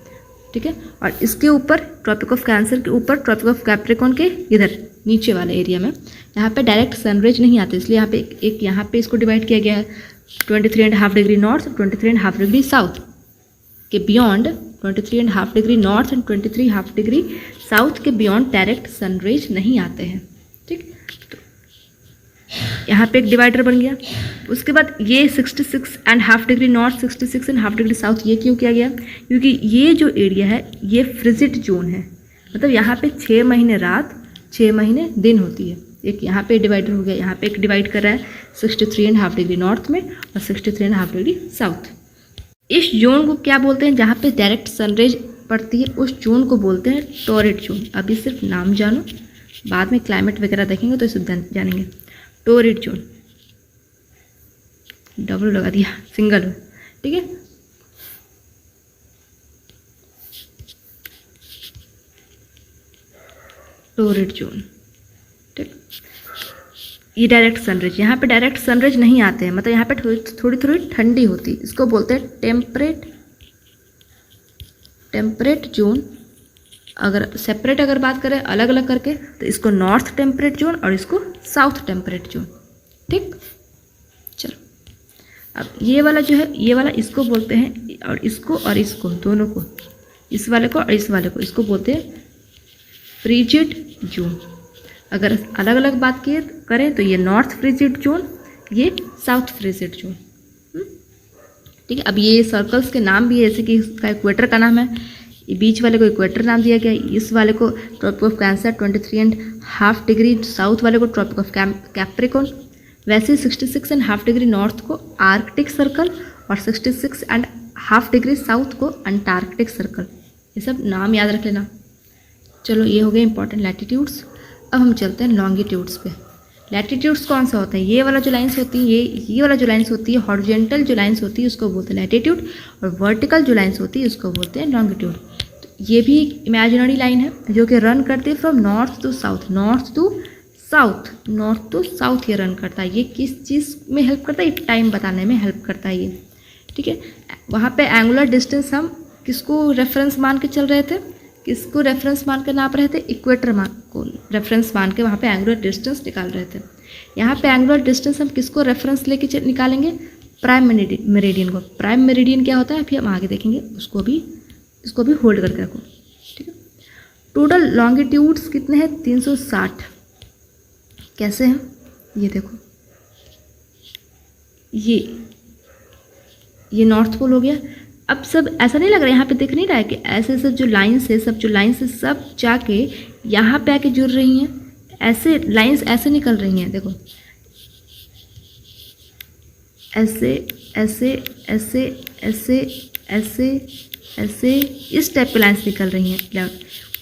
ठीक है। और इसके ऊपर ट्रॉपिक ऑफ कैंसर के ऊपर ट्रॉपिक ऑफ कैप्रिकॉन के इधर नीचे वाले एरिया में यहाँ पे डायरेक्ट सनरेज नहीं आते, इसलिए यहाँ पे एक यहाँ पे इसको डिवाइड किया गया है 23.5 डिग्री नॉर्थ, 23.5 डिग्री साउथ के beyond, 23.5 degree north and 23.5 degree south के बियॉन्ड डायरेक्ट सनरेज नहीं आते हैं, ठीक। तो यहाँ पे एक डिवाइडर बन गया। उसके बाद ये 66.5 डिग्री नॉर्थ, 66.5 डिग्री साउथ, ये क्यों किया गया? क्योंकि ये जो एरिया है ये फ्रिजिड जोन है, मतलब यहाँ पे 6 महीने रात, 6 महीने दिन होती है। एक यहाँ पे डिवाइडर हो गया, यहाँ पे एक डिवाइड कर रहा है 63.5 डिग्री नॉर्थ में और 63.5 डिग्री साउथ। इस जोन को क्या बोलते हैं? जहाँ पे डायरेक्ट सनरेज पड़ती है उस जोन को बोलते हैं टोरिड जोन। अभी सिर्फ नाम जानो, बाद में क्लाइमेट वगैरह देखेंगे तो इसे जानेंगे। टोरिड जोन, डबल लगा दिया, सिंगल, ठीक है। टोरिड जोन, ठीक। ये डायरेक्ट सनरेज, यहाँ पे डायरेक्ट सनरेज नहीं आते हैं, मतलब यहाँ पे थोड़ी थोड़ी ठंडी होती है, इसको बोलते हैं टेम्परेट जोन। अगर सेपरेट अगर बात करें अलग अलग करके तो इसको नॉर्थ टेम्परेट जोन और इसको साउथ टेम्परेट जोन, ठीक। चलो अब ये वाला जो है, ये वाला इसको बोलते हैं, और इसको दोनों को, इस वाले को और इस वाले को, इसको बोलते हैं फ्रिजिड जोन। अगर अलग अलग बात करें तो ये नॉर्थ फ्रिजिड जोन, ये साउथ फ्रिजिड जोन, ठीक है। अब ये सर्कल्स के नाम भी है, जैसे कि इसका इक्वेटर का नाम है, ये बीच वाले को इक्वेटर नाम दिया गया, इस वाले को Tropic of Cancer 23.5 degree, south वाले को ट्रॉपिक ऑफ कैप्रिकॉर्न। वैसे 66.5 डिग्री नॉर्थ को आर्कटिक सर्कल और 66.5 डिग्री साउथ को अंटार्कटिक सर्कल। ये सब नाम याद रख लेना। चलो ये हो गए इंपॉर्टेंट लैटिट्यूड्स। अब हम चलते हैं लॉन्गिट्यूड्स पे। लैटिट्यूड्स कौन सा होता है? ये वाला जो लाइन्स होती है, ये वाला जो लाइन्स होती है, हॉरिजॉन्टल जो लाइन्स होती है उसको बोलते हैं लैटिट्यूड, और वर्टिकल जो लाइन्स होती है उसको बोलते हैं लॉन्गिट्यूड। तो ये भी एक इमेजिनरी लाइन है जो कि रन करती है from north to south, north to south ये रन करता है। ये किस चीज़ में हेल्प करता है? ये टाइम बताने में हेल्प करता है ये, ठीक है। वहाँ पे एंगुलर डिस्टेंस हम किसको रेफरेंस मान के चल रहे थे? किसको रेफरेंस मान कर नाप रहे थे? इक्वेटर मान को रेफरेंस मान के वहाँ पे एंगुलर डिस्टेंस निकाल रहे थे। यहाँ पे एंगुलर डिस्टेंस हम किसको रेफरेंस लेके निकालेंगे? प्राइम मेरिडियन को। प्राइम मेरिडियन क्या होता है फिर हम आगे देखेंगे, इसको भी होल्ड करके रखो, ठीक है। टोटल लॉन्गिट्यूड्स कितने हैं? 360। कैसे हैं? ये देखो, ये नॉर्थ पोल हो गया। अब सब ऐसा नहीं लग रहा है, यहाँ पे दिख नहीं रहा है कि ऐसे ऐसे जो लाइन्स है, सब जाके यहाँ पे आके जुड़ रही हैं, ऐसे लाइन्स ऐसे निकल रही हैं, देखो ऐसे ऐसे ऐसे ऐसे ऐसे ऐसे इस टाइप की लाइन्स निकल रही हैं।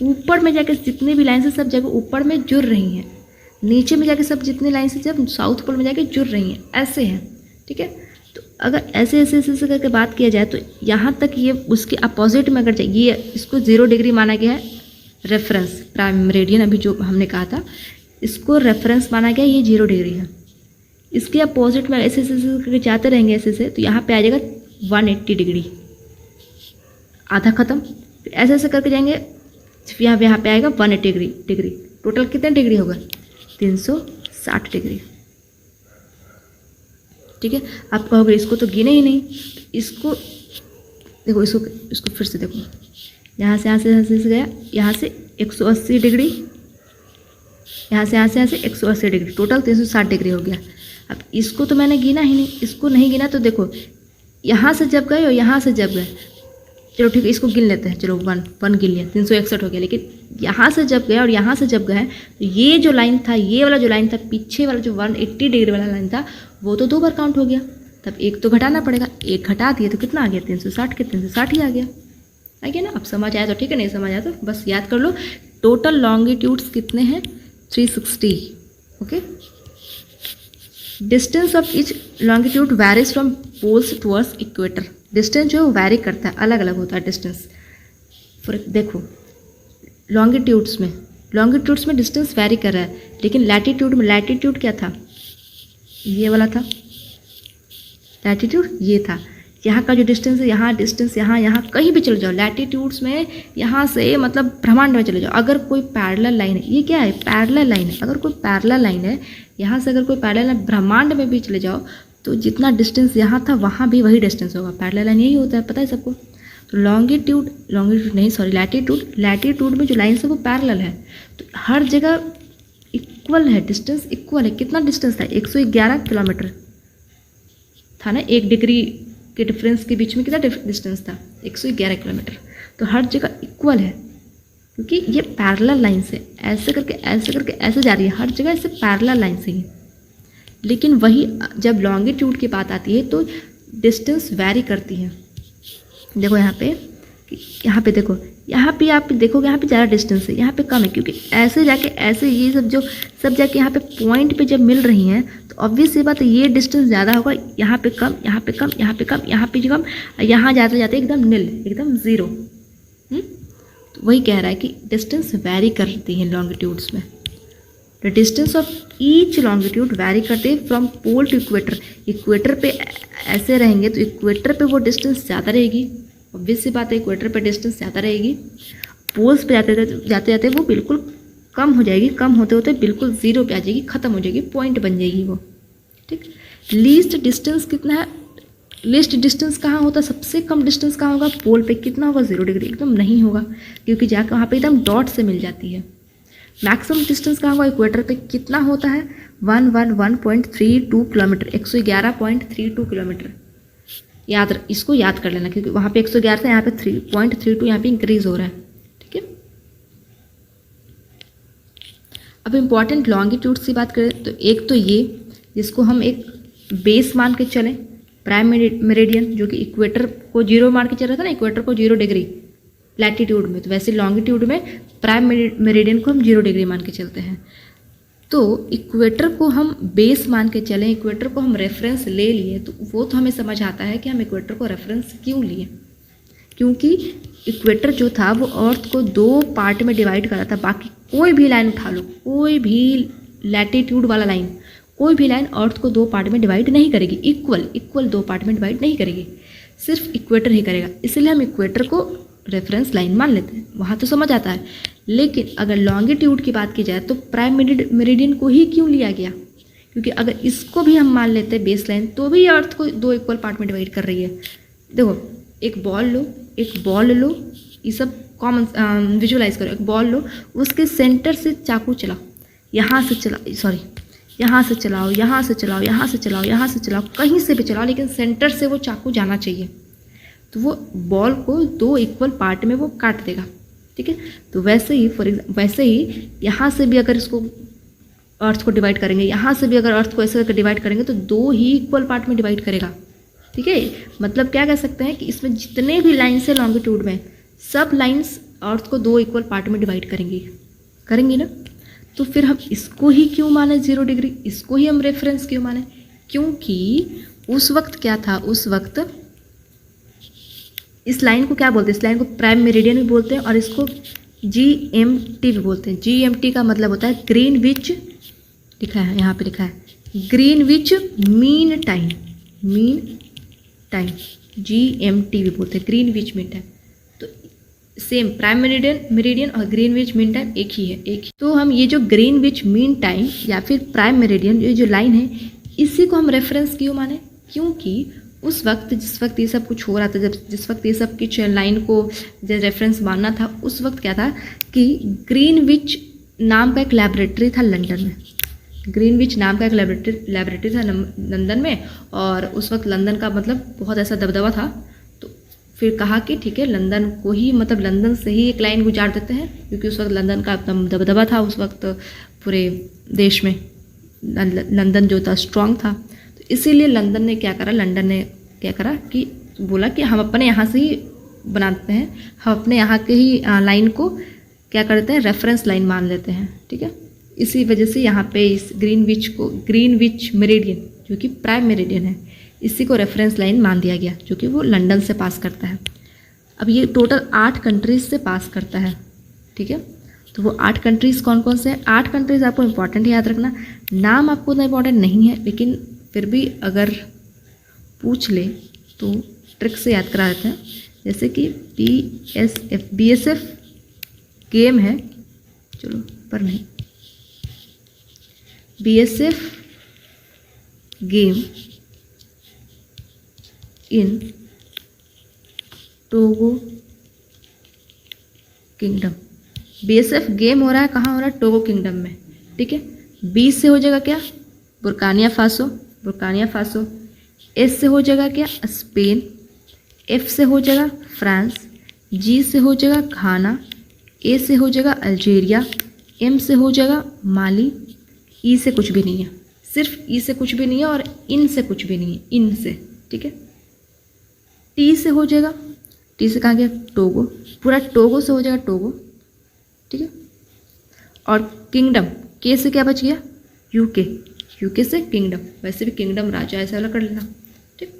ऊपर में जाके जितने भी लाइन्स हैं सब जगह ऊपर में जुड़ रही हैं, नीचे में जाके सब जितने लाइन्स हैं जब साउथ पोल में जाके जुड़ रही हैं, ऐसे हैं, ठीक है। तो अगर ऐसे ऐसे ऐसे ऐसे करके बात किया जाए तो यहाँ तक ये उसके अपोजिट में अगर ये इसको 0 डिग्री माना गया है, रेफरेंस प्राइम मेरिडियन अभी जो हमने कहा था, इसको रेफरेंस माना गया, ये 0 डिग्री है। इसके अपोजिट में ऐसे ऐसे करके जाते रहेंगे ऐसे ऐसे, तो यहाँ पे आ जाएगा 180 डिग्री, आधा खत्म। फिर ऐसे ऐसे करके जाएंगे, यहाँ पे आएगा 180 डिग्री। टोटल कितने डिग्री होगा? 360 डिग्री, ठीक है। आप कहोगे इसको तो गिने ही नहीं, तो इसको देखो, इसको फिर से देखो, यहाँ से गया, यहाँ से 180 डिग्री, यहाँ से 180 डिग्री, टोटल 360 डिग्री हो गया। अब इसको तो मैंने गिना ही नहीं, इसको नहीं गिना तो देखो यहाँ से जब गए और यहाँ से जब गए, चलो ठीक है इसको गिन लेते हैं, चलो वन गिन लिया, 361 हो गया। लेकिन यहाँ से जब गए और यहाँ से जब गए तो ये जो लाइन था, ये वाला जो लाइन था, पीछे वाला जो 180 डिग्री वाला लाइन था, वो तो 2 बार काउंट हो गया। तब एक तो घटाना पड़ेगा, एक घटा दिए तो कितना आ गया? 360 के 360 ही आ गया ना। अब समझ आया तो ठीक है, नहीं समझ आया तो बस याद कर लो। टोटल लॉन्गिट्यूड्स कितने हैं? 360, okay. Distance of each longitude varies from poles towards equator. Distance जो है वो वैरी करता है, अलग अलग होता है डिस्टेंस। देखो लॉन्गिट्यूड्स में डिस्टेंस वैरी कर रहा है, लेकिन लैटिट्यूड क्या था? ये वाला था लैटिट्यूड, ये था। यहाँ का जो डिस्टेंस है, यहाँ डिस्टेंस, यहाँ कहीं भी चले जाओ लैटिट्यूड्स में, यहाँ से मतलब ब्रह्मांड में चले जाओ। अगर कोई पैरेलल लाइन है, ये क्या है? पैरेलल लाइन है। अगर कोई पैरेलल लाइन है, यहाँ से अगर कोई पैरेलल लाइन ब्रह्मांड में भी चले जाओ तो जितना डिस्टेंस यहाँ था वहाँ भी वही डिस्टेंस होगा। पैरेलल लाइन यही होता है, पता है सबको। तो लैटिट्यूड में जो लाइन्स है वो पैरेलल है, तो हर जगह इक्वल है, डिस्टेंस इक्वल है। कितना डिस्टेंस था? 111 किलोमीटर था ना, 1 डिग्री के डिफरेंस के बीच में कितना डिस्टेंस था? 111 किलोमीटर। तो हर जगह इक्वल है, क्योंकि ये पैरेलल लाइन से ऐसे करके ऐसे जा रही है, हर जगह ऐसे पैरेलल लाइन से ही। लेकिन वही जब लॉन्गिट्यूड की बात आती है तो डिस्टेंस वैरी करती है। देखो यहाँ पे देखो, यहाँ पे आप देखोगे यहाँ पे ज़्यादा डिस्टेंस है, यहाँ पे कम है, क्योंकि ऐसे जाके ऐसे ये सब जाके यहाँ पे पॉइंट पे जब मिल रही हैं तो ऑब्वियस सी बात है, ये डिस्टेंस ज़्यादा होगा, यहाँ पे कम, यहाँ पे कम, यहाँ पे कम, यहाँ पे कम, यहाँ जाते जाते एकदम नील, एकदम ज़ीरो। तो वही कह रहा है कि डिस्टेंस वैरी करती है लॉन्गिट्यूड्स में। The distance of each longitude vary करते हैं from pole to equator. Equator पे ऐसे रहेंगे तो इक्वेटर पे वो डिस्टेंस ज़्यादा रहेगी, ऑब्वियस सी बात है, इक्वेटर पे डिस्टेंस ज़्यादा रहेगी। पोल्स पे जाते जाते वो बिल्कुल कम हो जाएगी, कम होते होते बिल्कुल ज़ीरो पे आ जाएगी, ख़त्म हो जाएगी, पॉइंट बन जाएगी वो। ठीक, लीस्ट डिस्टेंस कितना है? लीस्ट डिस्टेंस कहाँ होता है? सबसे कम डिस्टेंस कहाँ होगा? पोल पे। कितना होगा? 0 डिग्री। एकदम नहीं होगा, क्योंकि जाकर वहाँ पे एकदम डॉट से मिल जाती है। मैक्सिमम डिस्टेंस कहाँ होगा? इक्वेटर पे। कितना होता है? 111.32 किलोमीटर, 111.32 किलोमीटर। इसको याद कर लेना, क्योंकि वहाँ पे 111 था, यहाँ पे 3.32 यहाँ पे इंक्रीज हो रहा है। ठीक है, अब इम्पॉर्टेंट लॉन्गिट्यूड की बात करें तो एक तो ये, जिसको हम एक बेस मान के चलें, प्राइम मेरिडियन, जो कि इक्वेटर को 0 मान के चल रहा था ना, इक्वेटर को 0 डिग्री लैटिट्यूड में, तो वैसे लॉन्गिट्यूड में प्राइम मेरिडियन को हम 0 डिग्री मान के चलते हैं। तो इक्वेटर को हम बेस मान के चलें, इक्वेटर को हम रेफरेंस ले लिए, तो वो तो हमें समझ आता है कि हम इक्वेटर को रेफरेंस क्यों लिए। क्योंकि इक्वेटर जो था वो अर्थ को 2 पार्ट में डिवाइड करा था। बाकी कोई भी लाइन उठा लो, कोई भी लैटिट्यूड वाला लाइन, कोई भी लाइन अर्थ को 2 पार्ट में डिवाइड नहीं करेगी, इक्वल 2 पार्ट में डिवाइड नहीं करेगी, सिर्फ इक्वेटर ही करेगा। इसलिए हम इक्वेटर को रेफरेंस लाइन मान लेते हैं, वहाँ तो समझ आता है। लेकिन अगर लॉन्गिट्यूड की बात की जाए तो प्राइम मेरिडियन को ही क्यों लिया गया? क्योंकि अगर इसको भी हम मान लेते हैं बेस लाइन, तो भी अर्थ को 2 इक्वल पार्ट में डिवाइड कर रही है। देखो, एक बॉल लो, ये सब कॉमन विजुअलाइज करो। एक बॉल लो, उसके सेंटर से चाकू चलाओ, यहाँ से चलाओ, यहाँ से चलाओ, यहाँ से चलाओ, यहाँ से चलाओ, यहाँ से चलाओ, कहीं से भी चलाओ, लेकिन सेंटर से वो चाकू जाना चाहिए। तो वो बॉल को 2 इक्वल पार्ट में वो काट देगा। ठीक है, तो वैसे ही यहाँ से भी अगर इसको अर्थ को डिवाइड करेंगे, यहाँ से भी अगर अर्थ को ऐसे करके डिवाइड करेंगे, तो 2 ही इक्वल पार्ट में डिवाइड करेगा। ठीक है, मतलब क्या कह सकते हैं कि इसमें जितने भी लाइन्स है लॉन्गिट्यूड में, सब लाइन्स अर्थ को 2 इक्वल पार्ट में डिवाइड करेंगी ना। तो फिर हम इसको ही क्यों माने 0 डिग्री, इसको ही हम रेफरेंस क्यों माने? क्योंकि उस वक्त क्या था, उस वक्त इस लाइन को क्या बोलते हैं? इस लाइन को प्राइम मेरिडियन भी बोलते हैं और इसको GMT भी बोलते हैं। GMT का मतलब होता है ग्रीनविच, लिखा है यहाँ पे, लिखा है ग्रीनविच मीन टाइम, GMT भी बोलते हैं, ग्रीनविच मीन टाइम। तो सेम प्राइम मेरिडियन और ग्रीनविच मीन टाइम एक ही है। तो हम ये जो ग्रीनविच मीन टाइम या फिर प्राइम मेरिडियन, ये जो लाइन है, इसी को हम रेफरेंस क्यों माने? क्योंकि उस वक्त, जिस वक्त ये सब कुछ हो रहा था, जिस वक्त ये सब कुछ लाइन को रेफरेंस मानना था, उस वक्त क्या था कि ग्रीनविच नाम का एक लैबोरेटरी था लंदन में। ग्रीनविच नाम का एक लैबोरेटरी था लंदन में, और उस वक्त लंदन का मतलब बहुत ऐसा दबदबा था। तो फिर कहा कि ठीक है, लंदन को ही, मतलब लंदन से ही एक लाइन गुजार देते हैं, क्योंकि उस वक्त लंदन का एकदम दबदबा था, उस वक्त पूरे देश में लंदन जो था स्ट्रांग था। तो इसीलिए लंदन ने क्या करा कि बोला कि हम अपने यहाँ से ही बनाते हैं, हम अपने यहाँ के ही लाइन को क्या करते हैं, रेफरेंस लाइन मान लेते हैं। ठीक है, इसी वजह से यहाँ पे इस ग्रीनविच मेरिडियन, जो कि प्राइम मेरिडियन है, इसी को रेफरेंस लाइन मान दिया गया, जो कि वो लंदन से पास करता है। अब ये टोटल 8 कंट्रीज से पास करता है। ठीक है, तो वो 8 कंट्रीज़ कौन कौन से हैं? 8 कंट्रीज़ आपको इंपॉर्टेंट याद रखना, नाम आपको उतना इंपॉर्टेंट नहीं है, लेकिन फिर भी अगर पूछ ले तो ट्रिक से याद करा देते हैं। जैसे कि BSF गेम है, चलो पर नहीं, BSF game in Togo kingdom. BSF game हो रहा है, कहाँ हो रहा है? टोगो किंगडम में। ठीक है, B से हो जाएगा क्या? Burkina Faso. S से हो जाएगा क्या? स्पेन। F से हो जाएगा फ्रांस। G से हो जाएगा घाना। A से हो जाएगा अल्जीरिया। M से हो जाएगा माली। E से कुछ भी नहीं है, सिर्फ E से कुछ भी नहीं है, और इन से कुछ भी नहीं है, इन से। ठीक है, T से हो जाएगा, T से कहाँ गया? टोगो, पूरा टोगो से हो जाएगा टोगो। ठीक है, और किंगडम, K से क्या बच गया? यूके से किंगडम, वैसे भी किंगडम राजा ऐसा वाला कर लेना, ठीक।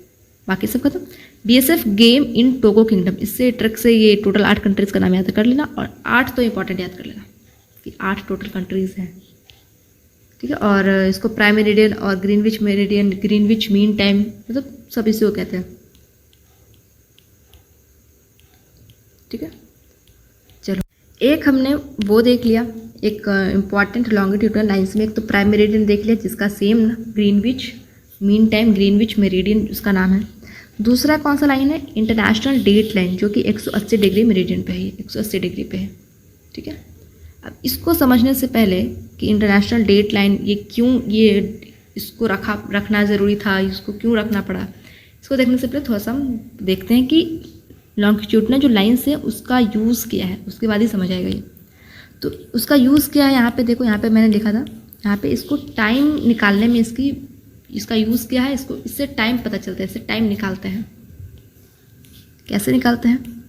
बाकी सब खत्म। BSF game in Togo kingdom, इससे ट्रिक से ये टोटल 8 कंट्रीज का नाम याद कर लेना, और 8 तो इंपॉर्टेंट याद कर लेना कि 8 टोटल कंट्रीज हैं, ठीक है। और इसको प्राइम मेरिडियन और Greenwich meridian, Greenwich mean time, मतलब सब इसी को कहते हैं, ठीक है। चलो, एक हमने वो देख लिया, एक इम्पॉर्टेंट लॉन्गिट्यूडनल लाइन्स में, एक तो प्राइम मेरिडियन देख लिया जिसका सेम ना Greenwich mean time, Greenwich meridian उसका नाम है। दूसरा कौन सा लाइन है, इंटरनेशनल डेट लाइन, जो कि 180 डिग्री मेरिडियन पे है, 180 डिग्री पे है, ठीक है। अब इसको समझने से पहले कि इंटरनेशनल डेट लाइन ये क्यों, ये इसको रखना ज़रूरी था, इसको क्यों रखना पड़ा, इसको देखने से पहले थोड़ा सा हम देखते हैं कि लॉन्गिट्यूडनल जो लाइन्स है उसका यूज़ क्या है, उसके बाद ही समझ आएगा ये। तो उसका यूज़ क्या है, यहाँ पे देखो, यहाँ पे मैंने लिखा था, यहाँ पे इसको टाइम निकालने में इसका यूज़ क्या है, इसको इससे टाइम पता चलता है, इससे टाइम निकालते हैं। कैसे निकालते हैं,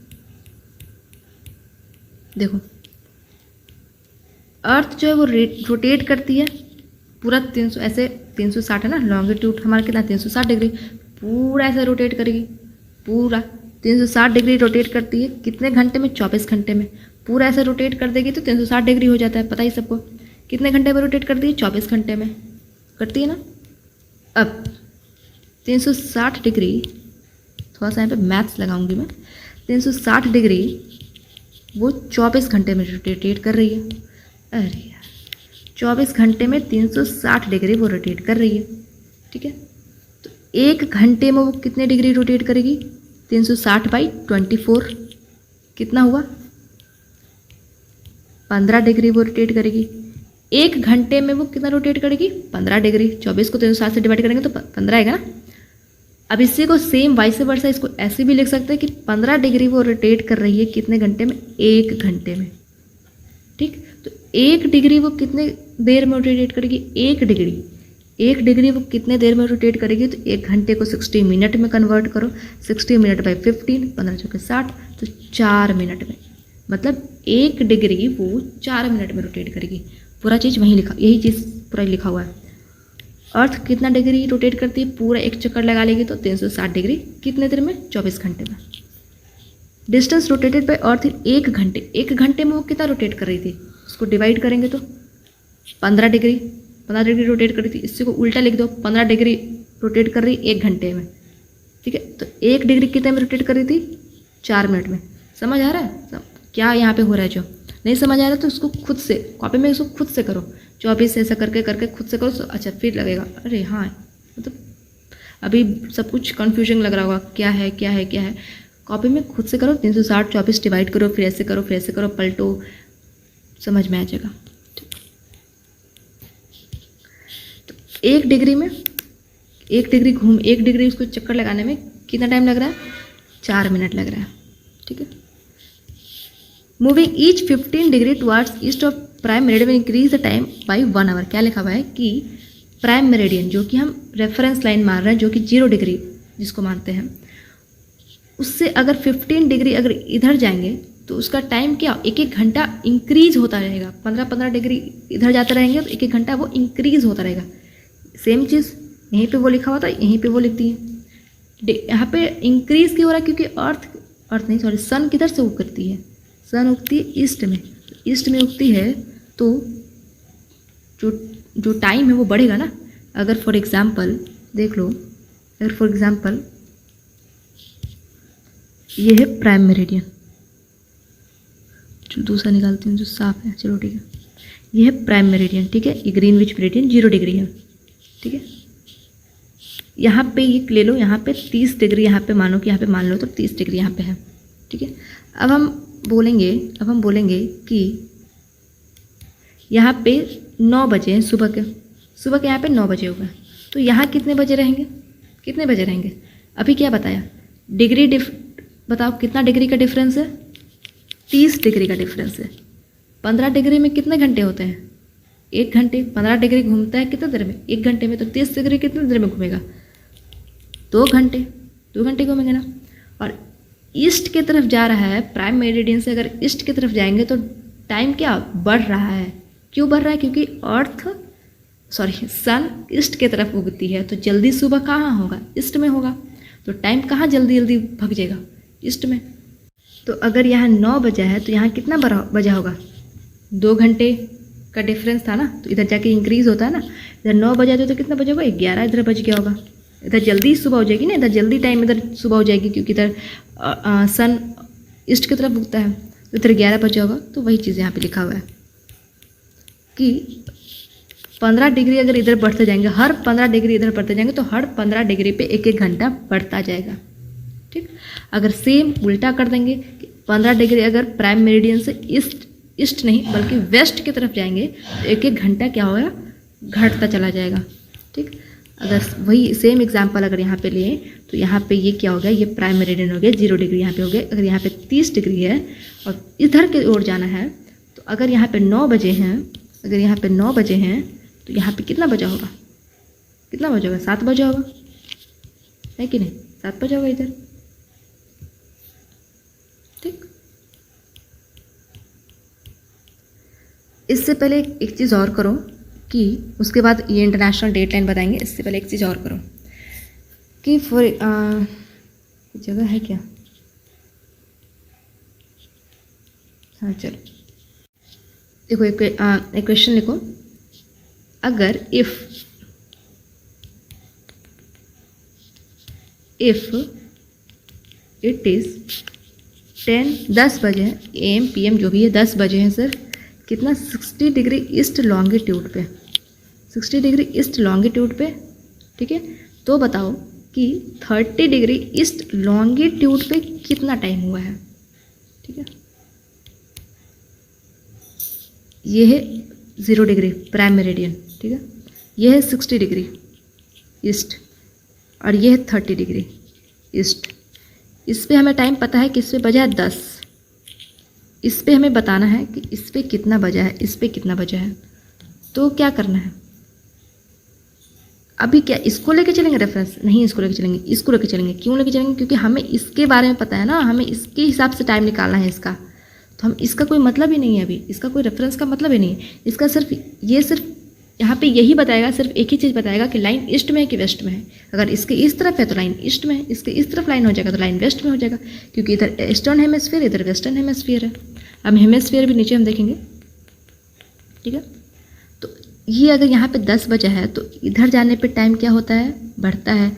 देखो, अर्थ जो है वो रोटेट करती है पूरा 300, ऐसे 360 है ना, लॉन्गिट्यूड हमारा कितना 360 डिग्री, पूरा ऐसे रोटेट करेगी, पूरा 360 डिग्री रोटेट करती है, कितने घंटे में, 24 घंटे में। पूरा ऐसे रोटेट कर देगी तो 360 डिग्री हो जाता है, पता ही सबको। कितने घंटे में रोटेट करती है, 24 घंटे में करती है ना। अब 360 डिग्री, थोड़ा सा यहाँ पे मैथ्स लगाऊंगी मैं, 360 डिग्री वो 24 घंटे में रोटेट कर रही है। अरे यार, 24 घंटे में 360 डिग्री वो रोटेट कर रही है, ठीक है। तो एक घंटे में वो कितने डिग्री रोटेट करेगी, 360/24 कितना हुआ, 15 डिग्री वो रोटेट करेगी। एक घंटे में वो कितना रोटेट करेगी, 15 डिग्री। 24 को 360 से डिवाइड करेंगे तो 15 आएगा ना। अब इसी को सेम वाइस वर्सा इसको ऐसे भी लिख सकते हैं कि 15 डिग्री वो रोटेट कर रही है कितने घंटे में, एक घंटे में, ठीक। तो एक डिग्री वो कितने देर में रोटेट करेगी, एक डिग्री वो कितने देर में रोटेट करेगी, तो एक घंटे को 60 मिनट में कन्वर्ट करो, 60 मिनट बाई 15, 15 चौके 60, तो 4 मिनट में, मतलब एक डिग्री वो 4 मिनट में रोटेट करेगी। पूरा चीज़ वहीं लिखा, यही चीज़ पूरा लिखा हुआ है। अर्थ कितना डिग्री रोटेट करती है, पूरा एक चक्कर लगा लेगी तो 360 डिग्री, कितने देर में, 24 घंटे में। डिस्टेंस रोटेटेड बाय अर्थ इन एक घंटे में वो कितना रोटेट कर रही थी, उसको डिवाइड करेंगे तो 15 डिग्री रोटेट कर रही थी। इसी को उल्टा लिख दो, 15 डिग्री रोटेट कर रही एक घंटे में, ठीक है। तो एक डिग्री कितने में रोटेट कर रही थी, 4 मिनट में। समझ आ रहा है क्या यहाँ पे हो रहा है? जो नहीं समझ आ रहा तो उसको खुद से कॉपी में इसको खुद से करो, 24 ऐसा करके खुद से करो तो अच्छा फिर लगेगा। अरे हाँ, मतलब अभी सब कुछ कन्फ्यूजन लग रहा होगा, क्या है। कॉपी में खुद से करो, 360 24 डिवाइड करो, फिर ऐसे करो, पलटो, समझ में आ जाएगा। तो एक डिग्री उसको चक्कर लगाने में कितना टाइम लग रहा है, 4 मिनट लग रहा है, ठीक है। Moving each 15 degree towards east of prime meridian increase the time by 1 hour. क्या लिखा हुआ है कि प्राइम मेरिडियन जो कि हम रेफरेंस लाइन मान रहे हैं, जो कि 0 डिग्री जिसको मानते हैं, उससे अगर 15 डिग्री अगर इधर जाएंगे तो उसका टाइम क्या, एक घंटा इंक्रीज होता रहेगा। 15 डिग्री इधर जाते रहेंगे तो एक घंटा वो इंक्रीज होता रहेगा। सेम चीज़ यहीं पे वो लिखा हुआ था, यहीं पे वो लिख दिए। यहाँ पे इंक्रीज क्यों हो रहा है, क्योंकि सन किधर से उगती है, सन उगती है ईस्ट में उगती है, तो जो टाइम है वो बढ़ेगा ना। अगर फॉर एग्जांपल देख लो, ये है प्राइम मेरिडियन, चलो दूसरा निकालती हूँ जो साफ है, चलो ठीक है, ये है प्राइम मेरिडियन, ठीक है। ये ग्रीनविच मेरिडियन 0 डिग्री है, ठीक है। यहाँ पे ये ले लो, यहाँ पे 30 डिग्री, यहाँ पे मानो कि यहाँ पे मान लो तो 30 डिग्री यहाँ पे है, ठीक है। अब हम बोलेंगे कि यहाँ पे 9 बजे हैं सुबह के यहाँ पे 9 बजे हो गए, तो यहाँ कितने बजे रहेंगे? अभी क्या बताया, डिग्री बताओ कितना डिग्री का डिफरेंस है, 30 डिग्री का डिफरेंस है। 15 डिग्री में कितने घंटे होते हैं, 1 घंटे। 15 डिग्री घूमता है कितने देर में, 1 घंटे में। तो 30 डिग्री कितने देर में घूमेगा, 2 घंटे घूमेंगे ना। और ईस्ट की तरफ जा रहा है, प्राइम मेरिडियन से अगर ईस्ट की तरफ जाएंगे तो टाइम क्या बढ़ रहा है। क्यों बढ़ रहा है, क्योंकि अर्थ सॉरी सन ईस्ट की तरफ उगती है तो जल्दी सुबह कहाँ होगा, ईस्ट में होगा। तो टाइम कहाँ जल्दी जल्दी भाग जाएगा, ईस्ट में। तो अगर यहाँ 9 बजा है तो यहाँ कितना बजा होगा, 2 घंटे का डिफरेंस था ना, तो इधर जाके इंक्रीज होता है ना। इधर 9 बजा तो कितना बजा होगा, 11 इधर बज गया होगा। इधर जल्दी सुबह हो जाएगी ना, इधर जल्दी टाइम इधर सुबह हो जाएगी क्योंकि इधर सन ईस्ट की तरफ उगता है, तो इधर 11 बजा होगा। तो वही चीज़ यहाँ पे लिखा हुआ है कि 15 डिग्री अगर इधर बढ़ते जाएंगे, हर 15 डिग्री इधर बढ़ते जाएंगे तो हर 15 डिग्री पे 1-1 घंटा बढ़ता जाएगा। ठीक, अगर सेम उल्टा कर देंगे कि 15 डिग्री अगर प्राइम मेरिडियन से ईस्ट नहीं बल्कि वेस्ट की तरफ जाएंगे तो 1-1 घंटा क्या होगा, घटता चला जाएगा। ठीक, अगर वही सेम एग्जांपल अगर यहाँ पे लिए तो यहाँ पे ये क्या हो गया, ये प्राइम मेरिडियन हो गया, 0 डिग्री यहाँ पे हो गया। अगर यहाँ पे 30 डिग्री है और इधर की ओर जाना है तो अगर यहाँ पे 9 बजे हैं, अगर यहाँ पे 9 बजे हैं तो यहाँ पे कितना बजा होगा, कितना बजा होगा, 7 बजा होगा, है कि नहीं, 7 बजा होगा इधर। ठीक, इससे पहले एक चीज़ और करो कि उसके बाद ये इंटरनेशनल डेटलाइन बताएंगे। इससे पहले एक चीज़ और करो कि फॉर जगह है क्या, हाँ चलो देखो एक क्वेश्चन लिखो। अगर इफ इट इज़ 10 बजे AM PM जो भी है 10 बजे हैं सर, कितना 60 डिग्री ईस्ट लॉन्गिट्यूड पे, 60 डिग्री ईस्ट लॉन्गिट्यूड पे। ठीक है, तो बताओ कि 30 डिग्री ईस्ट लॉन्गिट्यूड पे कितना टाइम हुआ है। ठीक है, ये है 0 डिग्री प्राइम मेरिडियन। ठीक है, ये है 60 डिग्री ईस्ट और ये है 30 डिग्री ईस्ट। इस पे हमें टाइम पता है कि इस पे बजा है 10, इस पे हमें बताना है कि इस पे कितना बजा है, इस पे कितना बजा है। तो क्या करना है, अभी क्या इसको लेके चलेंगे रेफरेंस, नहीं इसको लेके चलेंगे, इसको लेके चलेंगे। क्यों लेके चलेंगे, क्योंकि हमें इसके बारे में पता है ना, हमें इसके हिसाब से टाइम निकालना है इसका। तो हम इसका कोई मतलब ही नहीं है, अभी इसका कोई रेफरेंस का मतलब ही नहीं है। इसका सिर्फ ये सिर्फ यहाँ पे यही बताएगा, सिर्फ एक ही चीज़ बताएगा कि लाइन ईस्ट में है कि वेस्ट में है। अगर इसके इस तरफ है तो लाइन ईस्ट में है, इसके इस तरफ लाइन हो जाएगा तो लाइन वेस्ट में हो जाएगा, क्योंकि इधर ईस्टर्न हेमिस्फीयर, इधर वेस्टर्न हेमिस्फीयर है। अब हेमिस्फीयर भी नीचे हम देखेंगे। ठीक है, तो ये अगर यहाँ पे 10 बजा है तो इधर जाने पे टाइम क्या होता है, बढ़ता है।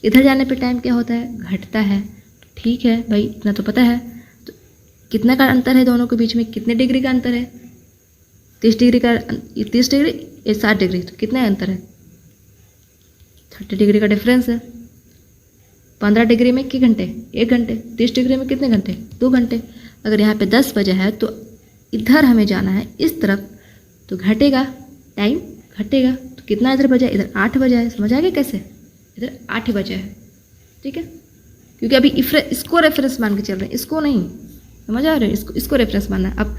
इधर जाने पे टाइम क्या होता है, घटता है। ठीक है भाई, इतना तो पता है। तो कितना का अंतर है दोनों के बीच में, कितने डिग्री का अंतर है, 30 डिग्री का, 30 डिग्री, ये 60 डिग्री, तो कितना अंतर है, 30 डिग्री का डिफरेंस है। 15 डिग्री में कितने घंटे, 1 घंटे। 30 डिग्री में कितने घंटे, 2 घंटे। अगर यहाँ पे 10 बजा है तो इधर हमें जाना है इस तरफ, तो घटेगा टाइम, घटेगा। तो कितना इधर बजा है, इधर 8 बजा है। समझ आ गया कैसे, इधर 8 बजा है। ठीक है, क्योंकि अभी इसको रेफरेंस मान के चल रहे हैं, इसको नहीं। समझ आ रहे हैं, इसको रेफरेंस मानना है। अब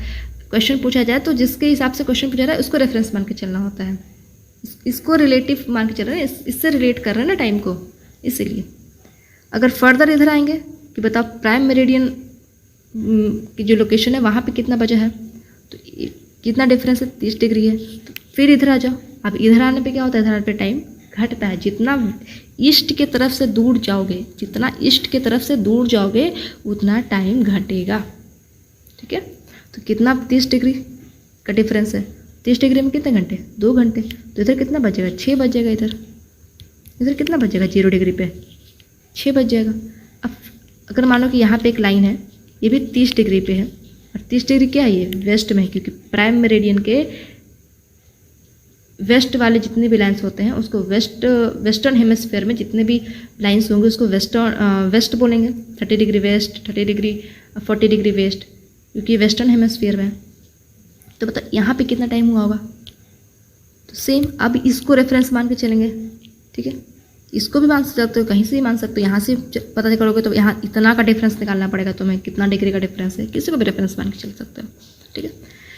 क्वेश्चन पूछा जाए तो जिसके हिसाब से क्वेश्चन पूछा रहा है उसको रेफरेंस मान के चलना होता है। इसको रिलेटिव मान के चल रहे हैं, इससे रिलेट कर रहे हैं ना टाइम को, इसीलिए। अगर फर्दर इधर आएंगे कि बताओ प्राइम मेरिडियन की जो लोकेशन है वहाँ पे कितना बजा है, तो कितना डिफरेंस है, 30 डिग्री है। तो फिर इधर आ जाओ। अब इधर आने पे क्या होता है, इधर आने पे टाइम घटता है। जितना ईस्ट के तरफ से दूर जाओगे, जितना ईस्ट के तरफ से दूर जाओगे उतना टाइम घटेगा। ठीक है, तो कितना 30 डिग्री का डिफरेंस है, 30 डिग्री में कितने घंटे, 2 घंटे। तो इधर कितना बजेगा, 6 बजेगा। इधर कितना बजेगा, 0 डिग्री पे 6 बज जाएगा। अब अगर मानो कि यहाँ पे एक लाइन है, ये भी 30 डिग्री पे है, और 30 डिग्री क्या है, ये वेस्ट में है, क्योंकि प्राइम मेरिडियन के वेस्ट वाले जितने भी लाइन्स होते हैं उसको वेस्टर्न हेमिस्फीयर में जितने भी लाइन्स होंगे उसको वेस्ट बोलेंगे। 30 degree west, 30 degree 40 degree west, क्योंकि वेस्टर्न हेमिस्फीयर में है। तो बताओ यहाँ पे कितना टाइम हुआ होगा। तो सेम अब इसको रेफरेंस मान के चलेंगे। ठीक है, इसको भी मान सकते हो, कहीं से भी मान सकते हो। यहाँ से पता करोगे तो यहाँ इतना का डिफरेंस निकालना पड़ेगा तुम्हें, कितना डिग्री का डिफरेंस है, किसी को भी रेफरेंस मान के चल सकते हो। ठीक है,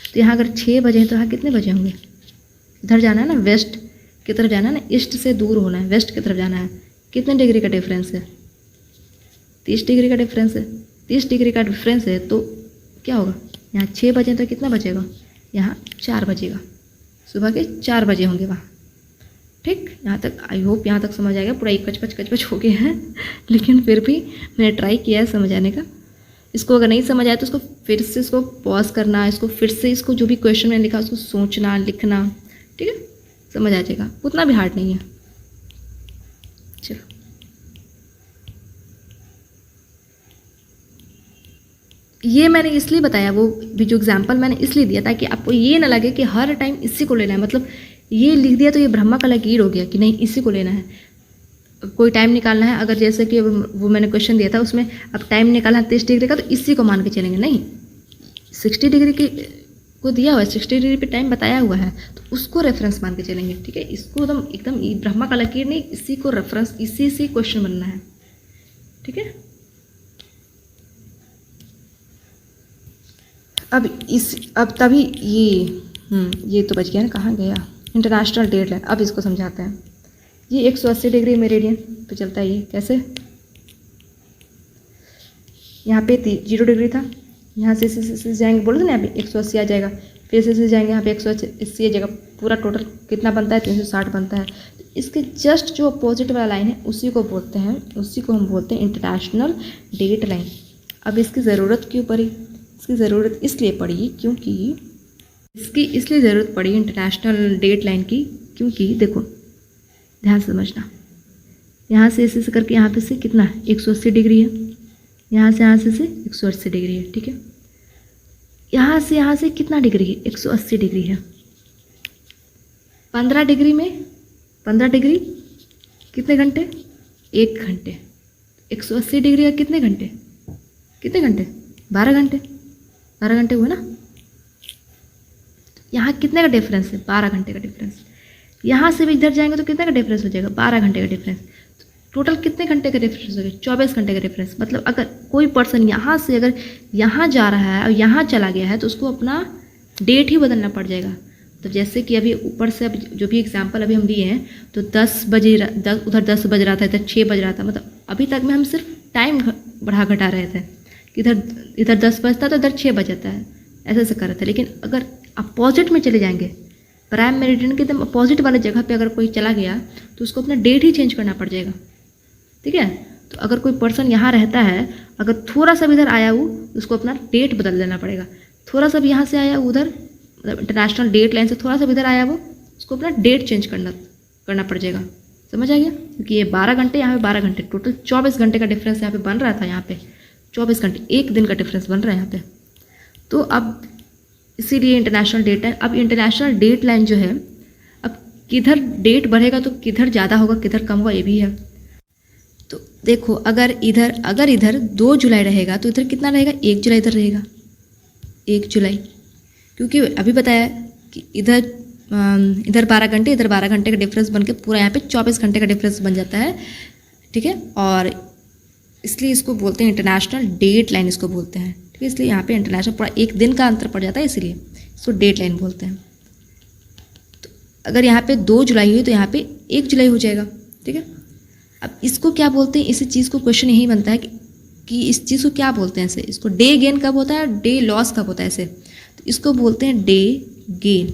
तो यहाँ अगर 6 बजे हैं तो यहाँ कितने बजे होंगे, इधर जाना है ना, वेस्ट की तरफ जाना है ना, ईस्ट से दूर होना है, वेस्ट की तरफ जाना है। कितने डिग्री का डिफरेंस है, 30 डिग्री का डिफरेंस है। 30 डिग्री का डिफरेंस है तो क्या होगा, यहाँ 6 बजे तो कितना बजेगा, यहाँ 4 बजेगा, सुबह के 4 बजे होंगे वहाँ। ठीक, यहाँ तक आई होप यहाँ तक समझ आएगा। पूरा कचपच हो गया है लेकिन फिर भी मैंने ट्राई किया है समझाने का। इसको अगर नहीं समझ आया तो इसको फिर से इसको पॉज करना, इसको फिर से इसको जो भी क्वेश्चन मैंने लिखा उसको सोचना, लिखना, ठीक है, समझ आ जाएगा। उतना भी हार्ड नहीं है। चलो, ये मैंने इसलिए बताया, वो भी जो एग्जाम्पल मैंने इसलिए दिया ताकि आपको ये ना लगे कि हर टाइम इसी को लेना है। मतलब ये लिख दिया तो ये ब्रह्मा का लकीर हो गया कि नहीं इसी को लेना है। कोई टाइम निकालना है, अगर जैसे कि वो मैंने क्वेश्चन दिया था उसमें अब टाइम निकालना 30 डिग्री का, तो इसी को मान के चलेंगे। नहीं, 60 डिग्री की को दिया हुआ है, 60 डिग्री पे टाइम बताया हुआ है, तो उसको रेफरेंस मान के चलेंगे। ठीक है, इसको एकदम ब्रह्मा का लकीर नहीं, इसी को रेफरेंस, इसी से क्वेश्चन बनना है। ठीक है, अब तभी ये तो बच गया ना, कहाँ गया इंटरनेशनल डेटलाइन। अब इसको समझाते हैं। ये 180 डिग्री मेरिडियन पे चलता है। ये कैसे, यहाँ पे 0 डिग्री था, यहाँ से जाएंगे, बोलो ना यहाँ पे 180 आ जाएगा, फिर से जाएंगे यहाँ पे 180 आ जाएगा। पूरा टोटल कितना बनता है, 360 बनता है। तो इसके जस्ट जो अपोजिट वाला लाइन है उसी को बोलते हैं, उसी को हम बोलते हैं इंटरनेशनल डेट लाइन। अब इसकी ज़रूरत क्यों पड़ी? इसकी ज़रूरत इसलिए पड़ी क्योंकि इसलिए ज़रूरत पड़ी इंटरनेशनल डेट लाइन की, क्योंकि देखो ध्यान से समझना, यहाँ से ऐसे करके यहाँ पे से कितना है 180 डिग्री है, यहाँ से 180 डिग्री है। ठीक है, यहाँ से कितना डिग्री है, 180 डिग्री है। 15 डिग्री में 15 डिग्री कितने घंटे, 1 घंटे। 180 डिग्री का कितने घंटे, 12 घंटे। 12 घंटे हुए ना। यहाँ कितने का डिफरेंस है, 12 घंटे का डिफरेंस। यहाँ से भी इधर जाएंगे तो कितने का डिफरेंस हो जाएगा, 12 घंटे का डिफरेंस। टोटल कितने घंटे का डिफरेंस हो गया, 24 घंटे का डिफरेंस। मतलब अगर कोई पर्सन यहाँ से अगर यहाँ जा रहा है और यहाँ चला गया है तो उसको अपना डेट ही बदलना पड़ जाएगा। तो जैसे कि अभी ऊपर से अब जो भी एग्जांपल अभी हम दिए हैं, तो 10 बजे उधर 10 बज रहा था, इधर 6 बज रहा था। मतलब अभी तक में हम सिर्फ टाइम बढ़ा घटा रहे थे कि इधर 10 बजता तो इधर 6 बज जाता है, ऐसे कर रहे थे। लेकिन अगर अपोजिट में चले जाएंगे, प्राइम मेरिडियन के एकदम अपोजिट वाले जगह पे अगर कोई चला गया तो उसको अपना डेट ही चेंज करना पड़ जाएगा। ठीक है, तो अगर कोई पर्सन यहाँ रहता है, अगर थोड़ा सा भी इधर आया वो, उसको अपना डेट बदल देना पड़ेगा। थोड़ा सा भी यहाँ से आया उधर, मतलब इंटरनेशनल डेट लाइन से थोड़ा सा भी इधर आया वो, उसको अपना डेट चेंज करना पड़ जाएगा। समझ आ गया? क्योंकि ये 12 घंटे, यहाँ पे 12 घंटे, टोटल 24 घंटे का डिफरेंस यहाँ पे बन रहा था। यहाँ पे 24 घंटे, 1 दिन का डिफरेंस बन रहा है यहाँ पे। तो अब इसीलिए इंटरनेशनल डेट लाइन। अब इंटरनेशनल डेट लाइन जो है, अब किधर डेट बढ़ेगा तो किधर ज़्यादा होगा, किधर कम होगा, ये भी है। तो देखो, अगर इधर 2 जुलाई रहेगा तो इधर कितना रहेगा, 1 जुलाई इधर रहेगा, 1 जुलाई। क्योंकि अभी बताया कि इधर 12 घंटे, इधर 12 घंटे का डिफरेंस बन के पूरा यहाँ पे 24 घंटे का डिफरेंस बन जाता है। ठीक है, और इसलिए इसको बोलते हैं इंटरनेशनल डेट लाइन, इसको बोलते हैं। ठीक है, इसलिए यहाँ पे इंटरनेशनल पूरा 1 दिन का अंतर पड़ जाता है, इसीलिए इसको डेट लाइन बोलते हैं। तो अगर यहाँ पे 2 जुलाई हुई तो यहाँ पे 1 जुलाई हो जाएगा। ठीक है, अब इसको क्या बोलते हैं, इस चीज़ को क्वेश्चन यही बनता है कि इस चीज़ को क्या बोलते हैं ऐसे, इसको डे गेन कब होता है, डे लॉस कब होता है ऐसे। तो इसको बोलते हैं डे गेन,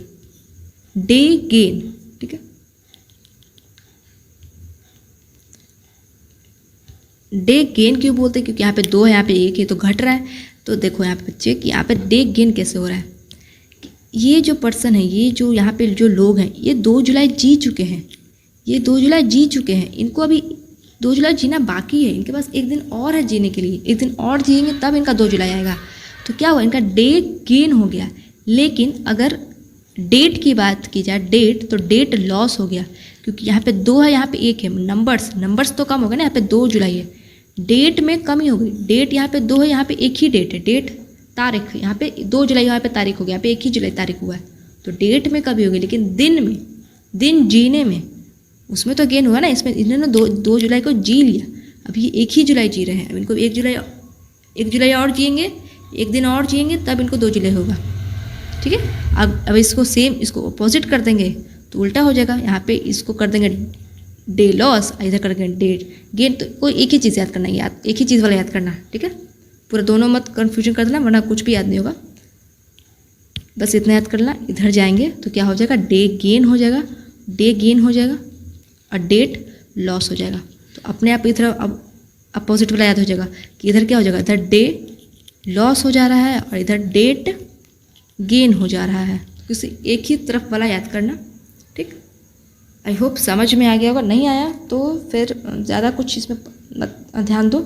डे गेन। ठीक है, डे गेन क्यों बोलते हैं, क्योंकि यहाँ पे 2 है, यहाँ पे 1 है, तो घट रहा है। तो देखो यहाँ पे बच्चे कि यहाँ पे डे गेन कैसे हो रहा है। ये जो पर्सन है, ये जो यहाँ पे जो लोग हैं, ये 2 जुलाई जी चुके हैं, ये 2 जुलाई जी चुके हैं। इनको अभी 2 जुलाई जीना बाकी है, इनके पास 1 दिन और है जीने के लिए। 1 दिन और जिएंगे तब इनका 2 जुलाई आएगा। तो क्या हुआ, इनका डे गेन हो गया। लेकिन अगर डेट की बात की जाए, डेट, तो डेट लॉस हो गया, क्योंकि यहाँ पे 2 है, यहाँ पे 1 है। नंबर्स तो कम हो गए ना, यहाँ पे 2 जुलाई है, डेट में कमी हो गई। डेट यहाँ पे 2 है, यहाँ पे 1 ही डेट है, डेट तारीख, यहाँ पे 2 जुलाई, यहाँ पे तारीख हो गया, यहाँ पे 1 ही जुलाई तारीख हुआ है। तो डेट में कमी हो गई, लेकिन दिन जीने में उसमें तो गेन हुआ ना। इसमें इन्होंने 2 जुलाई को जी लिया, अब ये 1 ही जुलाई जी रहे हैं। अब इनको 1 जुलाई और जिएंगे, 1 दिन और जिएंगे, तब इनको 2 जुलाई होगा। ठीक है, अब इसको अपोजिट कर देंगे तो उल्टा हो जाएगा। यहाँ पे इसको कर देंगे डे लॉस, इधर कर देंगे डेट गेन। तो कोई एक ही चीज़ याद करना, एक ही चीज़ वाला याद करना। ठीक है, पूरा दोनों मत कन्फ्यूजन कर देना, वरना कुछ भी याद नहीं होगा। बस इतना याद कर लेना। इधर जाएंगे तो क्या हो जाएगा, डे गेन हो जाएगा, डे गेन हो जाएगा। और डेट लॉस हो जाएगा। तो अपने आप इधर अब अपोजिट वाला याद हो जाएगा कि इधर क्या हो जाएगा, इधर डे लॉस हो जा रहा है और इधर डेट गेन हो जा रहा है। किसी एक ही तरफ वाला याद करना, ठीक। आई होप समझ में आ गया होगा, नहीं आया तो फिर ज़्यादा कुछ इसमें मत ध्यान दो।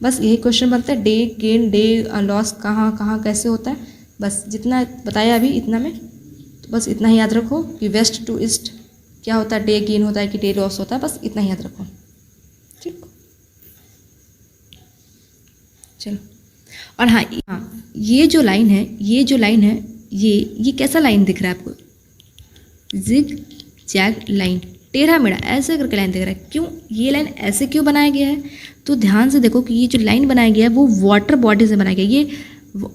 बस यही क्वेश्चन बनता है, डे गेन डे लॉस कहाँ कहाँ कैसे होता है, बस जितना बताया अभी इतना में, तो बस इतना ही याद रखो कि वेस्ट टू ईस्ट क्या होता है, डे गेन होता है कि डे लॉस होता है, बस इतना ही याद रखो, ठीक। चलो, और हाँ ये जो लाइन है, ये कैसा लाइन दिख रहा है आपको, जिग जैग लाइन, टेढ़ा मेढ़ा ऐसे करके लाइन दिख रहा है। क्यों ये लाइन ऐसे क्यों बनाया गया है, तो ध्यान से देखो कि ये जो लाइन बनाया गया है वो वाटर बॉडी से बनाया गया। ये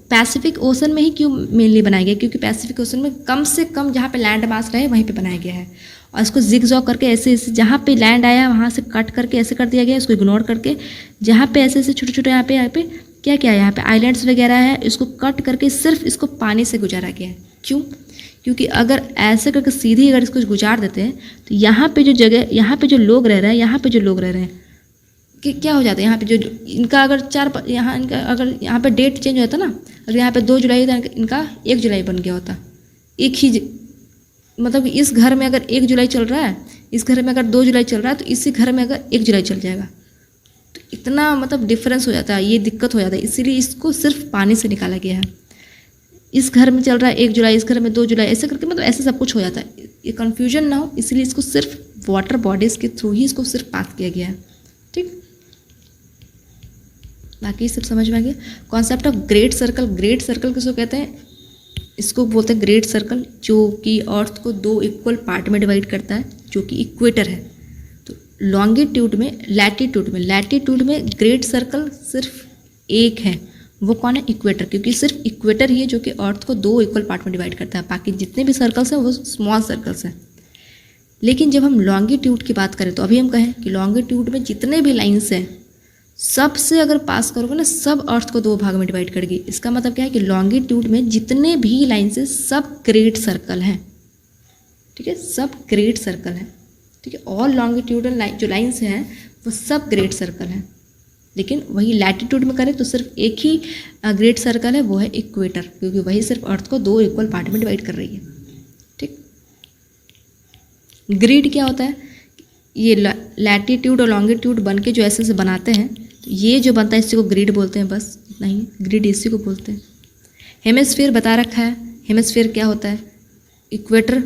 पैसिफिक ओशन में ही क्यों मेनली बनाया गया, क्योंकि पैसिफिक ओशन में कम से कम जहाँ पे लैंड मास रहे वहीं पे बनाया गया है। और इसको जिग जॉग करके ऐसे ऐसे जहाँ पे लैंड आया वहाँ से कट करके ऐसे कर दिया गया, इसको इग्नोर करके जहाँ पे ऐसे ऐसे छोटे छोटे यहाँ पे क्या क्या है, यहाँ पे आइलैंड्स वगैरह है, इसको कट करके सिर्फ इसको पानी से गुजारा गया है। क्यों, क्योंकि अगर ऐसे करके सीधी अगर इसको गुजार देते हैं तो यहाँ पे जो जगह, यहाँ पे जो लोग रह रहे हैं, यहाँ पे जो लोग रह रहे हैं कि क्या हो जाता है, यहाँ पे जो इनका अगर यहाँ इनका अगर यहाँ पे डेट चेंज होता ना, अगर यहाँ पे 2 जुलाई था इनका 1 जुलाई बन गया होता, एक ही मतलब इस घर में अगर 1 जुलाई चल रहा है, इस घर में अगर 2 जुलाई चल रहा है, तो इसी घर में अगर 1 जुलाई चल जाएगा, तो इतना मतलब डिफरेंस हो जाता है, ये दिक्कत हो जाता है। इसीलिए इसको सिर्फ पानी से निकाला गया है। इस घर में चल रहा है 1 जुलाई, इस घर में 2 जुलाई, ऐसे करके मतलब ऐसे सब कुछ हो जाता है, ये कन्फ्यूजन ना हो, इसलिए इसको सिर्फ वाटर बॉडीज़ के थ्रू ही इसको सिर्फ पास किया गया है, ठीक। बाकी सब समझ में आ गया। Concept of great circle, great circle किसको कहते हैं, इसको बोलते हैं ग्रेट सर्कल, जो कि अर्थ को 2 इक्वल पार्ट में डिवाइड करता है, जो कि इक्वेटर है। तो लॉन्गिट्यूड में, लैटिट्यूड में ग्रेट सर्कल सिर्फ एक है, वो कौन है, इक्वेटर, क्योंकि सिर्फ इक्वेटर ही है जो कि अर्थ को 2 इक्वल पार्ट में डिवाइड करता है, बाकी जितने भी सर्कल्स हैं वो स्मॉल सर्कल्स हैं। लेकिन जब हम लॉन्गिट्यूड की बात करें तो अभी हम कहें कि लॉन्गिट्यूड में जितने भी लाइन्स हैं सबसे अगर पास करोगे ना, सब अर्थ को 2 भाग में डिवाइड करेगी। इसका मतलब क्या है कि लॉन्गिट्यूड में जितने भी लाइन्स हैं सब ग्रेट सर्कल हैं, ठीक है, सब ग्रेट सर्कल हैं, ठीक है। ऑल लॉन्गिट्यूडल जो लाइन्स हैं वो सब ग्रेट सर्कल हैं। लेकिन वही लैटिट्यूड में करें तो सिर्फ एक ही ग्रेट सर्कल है, वो है इक्वेटर, क्योंकि वही सिर्फ अर्थ को 2 इक्वल पार्ट में डिवाइड कर रही है, ठीक। ग्रिड क्या होता है, ये लैटिट्यूड और लॉन्गिट्यूड बन के जो ऐसे बनाते हैं, तो ये जो बनता है इसी को ग्रिड बोलते हैं, बस इतना ही, ग्रिड इसी को बोलते हैं। हेमिस्फीयर बता रखा है, हेमिस्फीयर क्या होता है, इक्वेटर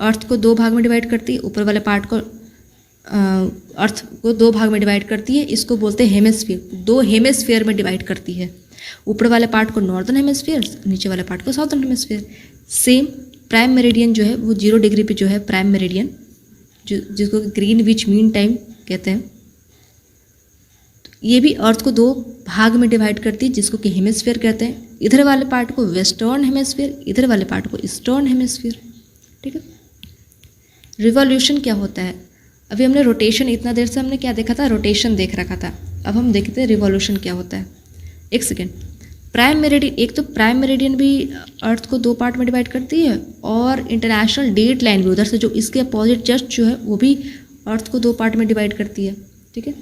अर्थ को 2 भाग में डिवाइड करती है, ऊपर वाले पार्ट को अर्थ को 2 भाग में डिवाइड करती है, इसको बोलते हैं हेमिस्फीयर। 2 हेमिस्फीयर में डिवाइड करती है, ऊपर वाले पार्ट को नॉर्दर्न हेमिस्फीयर, नीचे वाले पार्ट को southern hemisphere. Same prime meridian जो है वो 0 डिग्री पे जो है प्राइम मेरिडियन, जो जिसको ग्रीनविच मीन टाइम कहते हैं, तो ये भी अर्थ को 2 भाग में डिवाइड करती है, जिसको कि हेमिस्फीयर कहते हैं। इधर वाले पार्ट को वेस्टर्न हेमिस्फीयर, इधर वाले पार्ट को ईस्टर्न हेमिस्फीयर, ठीक है। रिवॉल्यूशन क्या होता है, अभी हमने रोटेशन, इतना देर से हमने क्या देखा था, रोटेशन देख रखा था, अब हम देखते हैं रिवॉल्यूशन क्या होता है। एक सेकेंड, प्राइम मेरिडियन, एक तो प्राइम मेरिडियन भी अर्थ को 2 पार्ट में डिवाइड करती है, और इंटरनेशनल डेट लाइन भी उधर से जो इसके अपोजिट जस्ट जो है वो भी अर्थ को 2 पार्ट में डिवाइड करती है, ठीक है।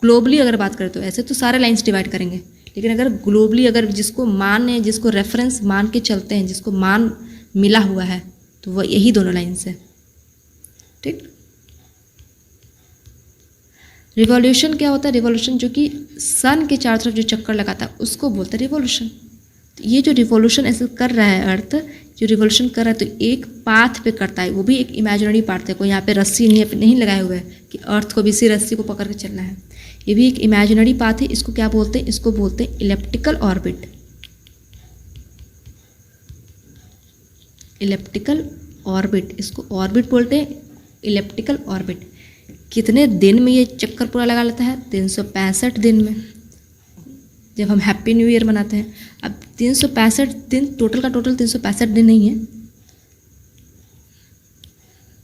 ग्लोबली अगर बात करें तो ऐसे तो सारे लाइन्स डिवाइड करेंगे, लेकिन अगर ग्लोबली अगर जिसको मान, जिसको रेफरेंस मान के चलते हैं, जिसको मान मिला हुआ है, तो वह यही दोनों लाइन्स हैं, ठीक। रिवॉल्यूशन क्या होता है, रिवॉल्यूशन जो कि सन के चारों तरफ जो चक्कर लगाता है उसको बोलते हैं रिवॉल्यूशन। तो ये जो रिवॉल्यूशन ऐसे कर रहा है अर्थ, जो रिवॉल्यूशन कर रहा है तो एक पाथ पे करता है, वो भी एक इमेजिनरी पाथ है, कोई यहाँ पे रस्सी नहीं लगाए हुए है कि अर्थ को भी इसी रस्सी को पकड़ के चलना है, ये भी एक इमेजिनरी पाथ है। इसको क्या बोलते हैं, इसको बोलते हैं इलिप्टिकल ऑर्बिट, इलिप्टिकल ऑर्बिट, इसको ऑर्बिट बोलते हैं, इलिप्टिकल ऑर्बिट। कितने दिन में ये चक्कर पूरा लगा लेता है, 365 दिन में, जब हम हैप्पी न्यू ईयर मनाते हैं। अब 365 दिन, टोटल का टोटल 365 दिन नहीं है,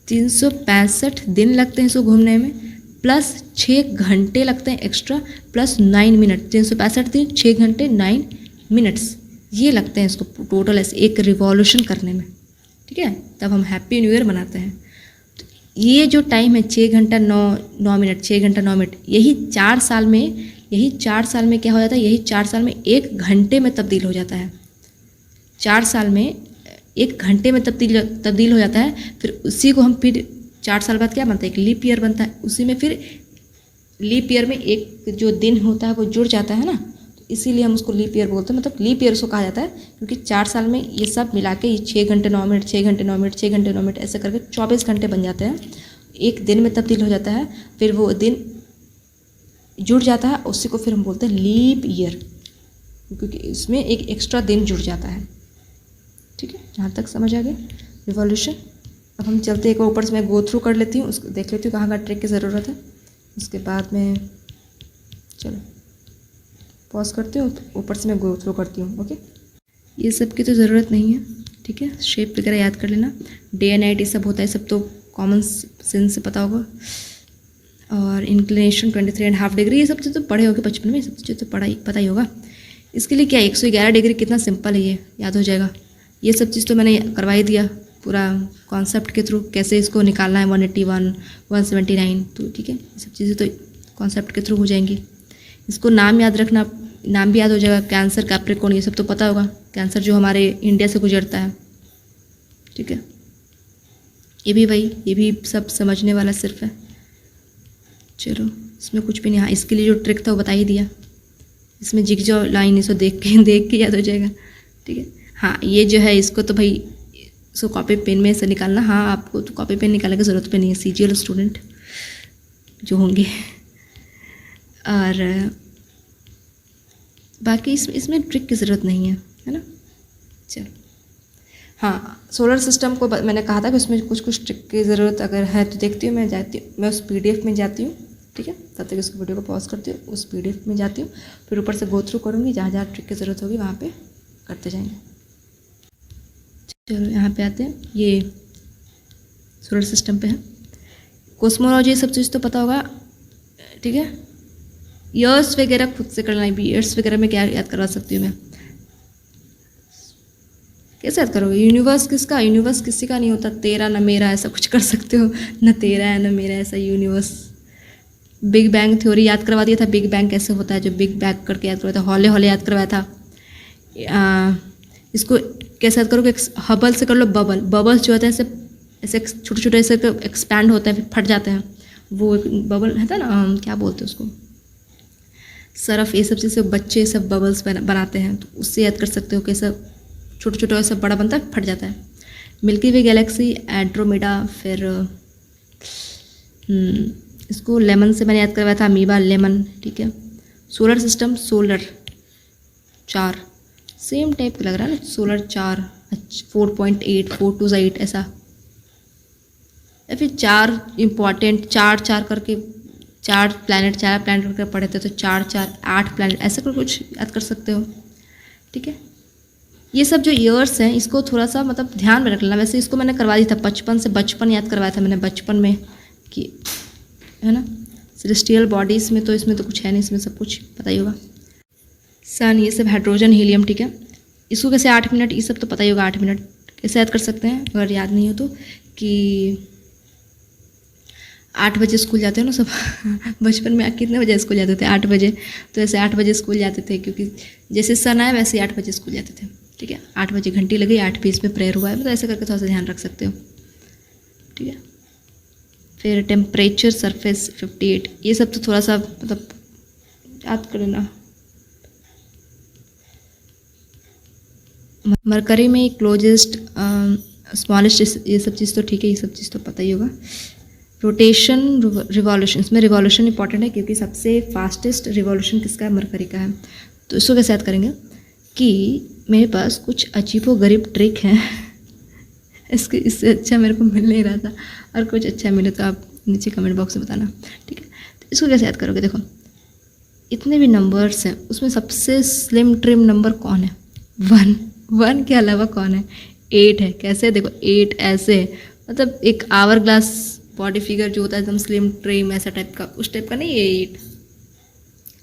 365 दिन लगते हैं इसको घूमने में, प्लस 6 घंटे लगते हैं एक्स्ट्रा, प्लस 9 मिनट, 365 दिन 6 घंटे 9 मिनट्स ये लगते हैं इसको टोटल ऐसे एक रिवॉल्यूशन करने में, ठीक है। तब हम हैप्पी न्यू ईयर मनाते हैं। ये जो टाइम है 6 घंटा 9 मिनट, 6 घंटा 9 मिनट, यही 4 साल में क्या हो जाता है, यही 4 साल में 1 घंटे में तब्दील हो जाता है। 4 साल में 1 घंटे में तब्दील हो जाता है। फिर उसी को हम फिर 4 साल बाद क्या बनता है, एक लीप ईयर बनता है। उसी में फिर लीप ईयर में एक जो दिन होता है वो जुड़ जाता है ना, तो इसीलिए हम उसको लीप ईयर बोलते हैं। मतलब लीप ईयर उसको कहा जाता है क्योंकि 4 साल में ये सब मिला के 6 घंटे 9 मिनट, 6 घंटे 9 मिनट, 6 घंटे 9 मिनट ऐसे करके 24 घंटे बन जाते हैं। एक दिन में तब्दील हो जाता है, फिर वो दिन जुड़ जाता है, उसी को फिर हम बोलते हैं लीप ईयर, क्योंकि इसमें एक एक्स्ट्रा दिन जुड़ जाता है। ठीक है, जहाँ तक समझ आ गया रिवॉल्यूशन। अब हम चलते एक ऊपर से मैं गो थ्रू कर लेती हूँ, उसको देख लेती हूँ कहाँ कहाँ ट्रिक की ज़रूरत है। उसके बाद में चलो पॉज करती हूँ, ऊपर से मैं गो थ्रू करती हूँ। ओके, ये सब की तो ज़रूरत नहीं है। ठीक है, शेप वगैरह याद कर लेना, डे एंड नाइट ये सब होता है, सब तो कॉमन सेंस से पता होगा। और इंक्लिनेशन 23.5 डिग्री, ये सब चीज़ तो पढ़े होगे बचपन में, ये सब चीज़ तो पता ही होगा। इसके लिए क्या 111 डिग्री कितना सिंपल है, ये याद हो जाएगा। ये सब चीज़ तो मैंने करवा ही दिया पूरा कॉन्सेप्ट के थ्रू, कैसे इसको निकालना है 181 179, तो ठीक है, ये सब चीज़ें तो कॉन्सेप्ट के थ्रू हो जाएंगी। इसको नाम याद रखना, नाम भी याद हो जाएगा, कैंसर, कैप्रिकॉर्न, ये सब तो पता होगा। कैंसर जो हमारे इंडिया से गुजरता है, ठीक है, ये भी वही, ये भी सब समझने वाला सिर्फ है। चलो इसमें कुछ भी नहीं, हाँ इसके लिए जो ट्रिक था वो बता ही दिया। इसमें जिगजॉ लाइन इसको देख के याद हो जाएगा। ठीक है, हाँ ये जो है इसको तो भाई इसको कॉपी पेन में से निकालना। हाँ आपको तो कॉपी पेन निकालने की ज़रूरत भी नहीं है, CGL स्टूडेंट जो होंगे। और बाकी इसमें ट्रिक की ज़रूरत नहीं है ना। चलो हाँ, सोलर सिस्टम को मैंने कहा था कि उसमें कुछ ट्रिक की ज़रूरत अगर है तो देखती हूँ, मैं उस PDF में जाती हूँ। ठीक है, तब तक इसको वीडियो को पॉज करती हूँ, उस PDF में जाती हूँ, फिर ऊपर से गो थ्रू करूँगी, जहाँ जहाँ ट्रिक की ज़रूरत होगी वहाँ पे करते जाएंगे। चलो यहाँ पे आते हैं, ये सोलर सिस्टम पे है। कॉस्मोलॉजी ये सब चीज़ तो पता होगा। ठीक है, ईयर्स वगैरह खुद से करना है। ईयर्स वगैरह में क्या याद करवा सकती हूँ मैं, कैसे याद करोगे? यूनिवर्स किसका, यूनिवर्स किसी का नहीं होता, तेरा ना मेरा, ऐसा कुछ कर सकते हो, न तेरा है न मेरा, ऐसा यूनिवर्स। बिग बैंग थ्योरी याद करवा दिया था, बिग बैंग कैसे होता है, जो बिग बैंग करके याद करवाया था। हॉले याद करवाया था। इसको कैसे याद करोगे, हबल से कर लो। बबल्स जो होता है ऐसे छोटे छोटे ऐसे एक्सपैंड होते हैं, फिर फट जाते हैं, वो बबल है ना, क्या बोलते हैं उसको, सरफ, ये सब चीज़ें बच्चे सब बबल्स बनाते हैं, तो उससे याद कर सकते हो कैसा छोटे छोटे ऐसा बड़ा बनता है, फट जाता है। मिल्की वे गैलेक्सी, एंड्रोमेडा, फिर इसको लेमन से मैंने याद करवाया था, अमीबा, लेमन। ठीक है, solar system, solar 4 same type का लग रहा है ना, सोलर 4 4.8 4 2 8 ऐसा, या फिर 4 इम्पॉर्टेंट 4 करके 4 प्लैनेट करके पढ़े थे, तो 4 8 प्लैनेट ऐसा कर कुछ याद कर सकते हो। ठीक है, ये सब जो ईयर्स हैं इसको थोड़ा सा मतलब ध्यान में रख लेना। वैसे इसको मैंने करवा दी था बचपन याद करवाया था मैंने बचपन में, कि है ना, सेलेस्टियल बॉडीज़ में तो इसमें तो कुछ है नहीं, इसमें सब कुछ पता ही होगा। सन, ये सब हाइड्रोजन, हीलियम। ठीक है, इसको कैसे 8 मिनट, ये सब तो पता ही होगा। 8 मिनट कैसे याद कर सकते हैं अगर याद नहीं हो तो, कि 8 बजे स्कूल जाते हो ना सब बचपन में कितने बजे स्कूल जाते थे? 8 बजे। तो ऐसे 8 बजे स्कूल जाते थे, क्योंकि जैसे सन आया वैसे 8 बजे स्कूल जाते थे। ठीक है, 8 बजे घंटी लगी, 8:20 में प्रेयर हुआ है, मतलब ऐसे करके थोड़ा सा ध्यान रख सकते हो। ठीक है, फिर टेम्परेचर, सरफेस 58, ये सब तो थोड़ा सा मतलब याद कर लेना। मरकरी में क्लोजेस्ट, स्मॉलेस्ट, ये सब चीज़ तो ठीक है, ये सब चीज़ तो पता ही होगा। रोटेशन, रिवॉल्यूशन, इसमें रिवॉल्यूशन इंपॉर्टेंट है क्योंकि सबसे फास्टेस्ट रिवॉल्यूशन किसका है? मरकरी का है। तो इसको कैसे याद करेंगे कि मेरे पास कुछ अजीबोगरीब ट्रिक हैं इससे अच्छा मेरे को मिल नहीं रहा था, और कुछ अच्छा मिले तो आप नीचे कमेंट बॉक्स में बताना। ठीक है, तो इसको कैसे याद करोगे? देखो इतने भी नंबर्स हैं, उसमें सबसे स्लिम ट्रिम नंबर कौन है? 1 के अलावा कौन है? 8 है। कैसे? देखो 8 ऐसे, मतलब एक आवर ग्लास बॉडी फिगर जो होता है एकदम स्लिम ट्रिम ऐसा टाइप का, उस टाइप का नहीं है 8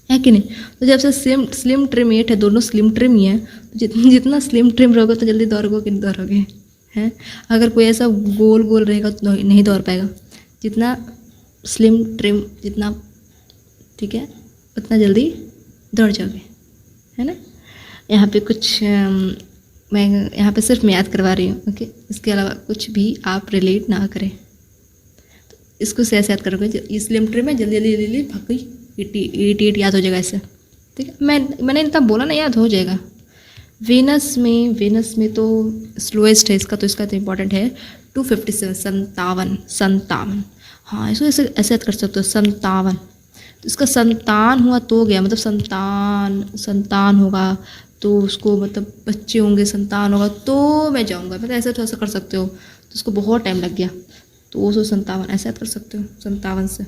है कि नहीं? तो जब से स्लिम ट्रिम 8 है, दोनों स्लिम ट्रिम ही है, तो जितना स्लिम ट्रिम रहोगे तो जल्दी दौड़ोगे कि नहीं दौड़ोगे हैं? अगर कोई ऐसा गोल रहेगा तो नहीं दौड़ पाएगा। जितना स्लिम ट्रिम जितना, ठीक है, उतना जल्दी दौड़ जाओगे, है ना। यहाँ पे कुछ मैं यहाँ पे सिर्फ मैं याद करवा रही हूँ, ओके। इसके अलावा कुछ भी आप रिलेट ना करें। तो इसको से ऐसे याद करोगे, इस स्लिम ट्रिम में जल्दी जल्दी जल्दी भाग गई, 88 याद हो जाएगा ऐसे, ठीक है। मैंने इतना बोला ना, याद हो जाएगा। वेनस में तो स्लोएस्ट है इसका, तो इसका तो इम्पॉर्टेंट है 257, 57। हाँ, इसको ऐसे ऐसे याद कर सकते हो, 57। तो इसका संतान हुआ तो गया, मतलब संतान होगा तो उसको, मतलब बच्चे होंगे, संतान होगा तो मैं जाऊँगा, मतलब ऐसे थोड़ा सा कर सकते हो। तो उसको बहुत टाइम लग गया, तो 257 ऐसे याद कर सकते हो, 57 से।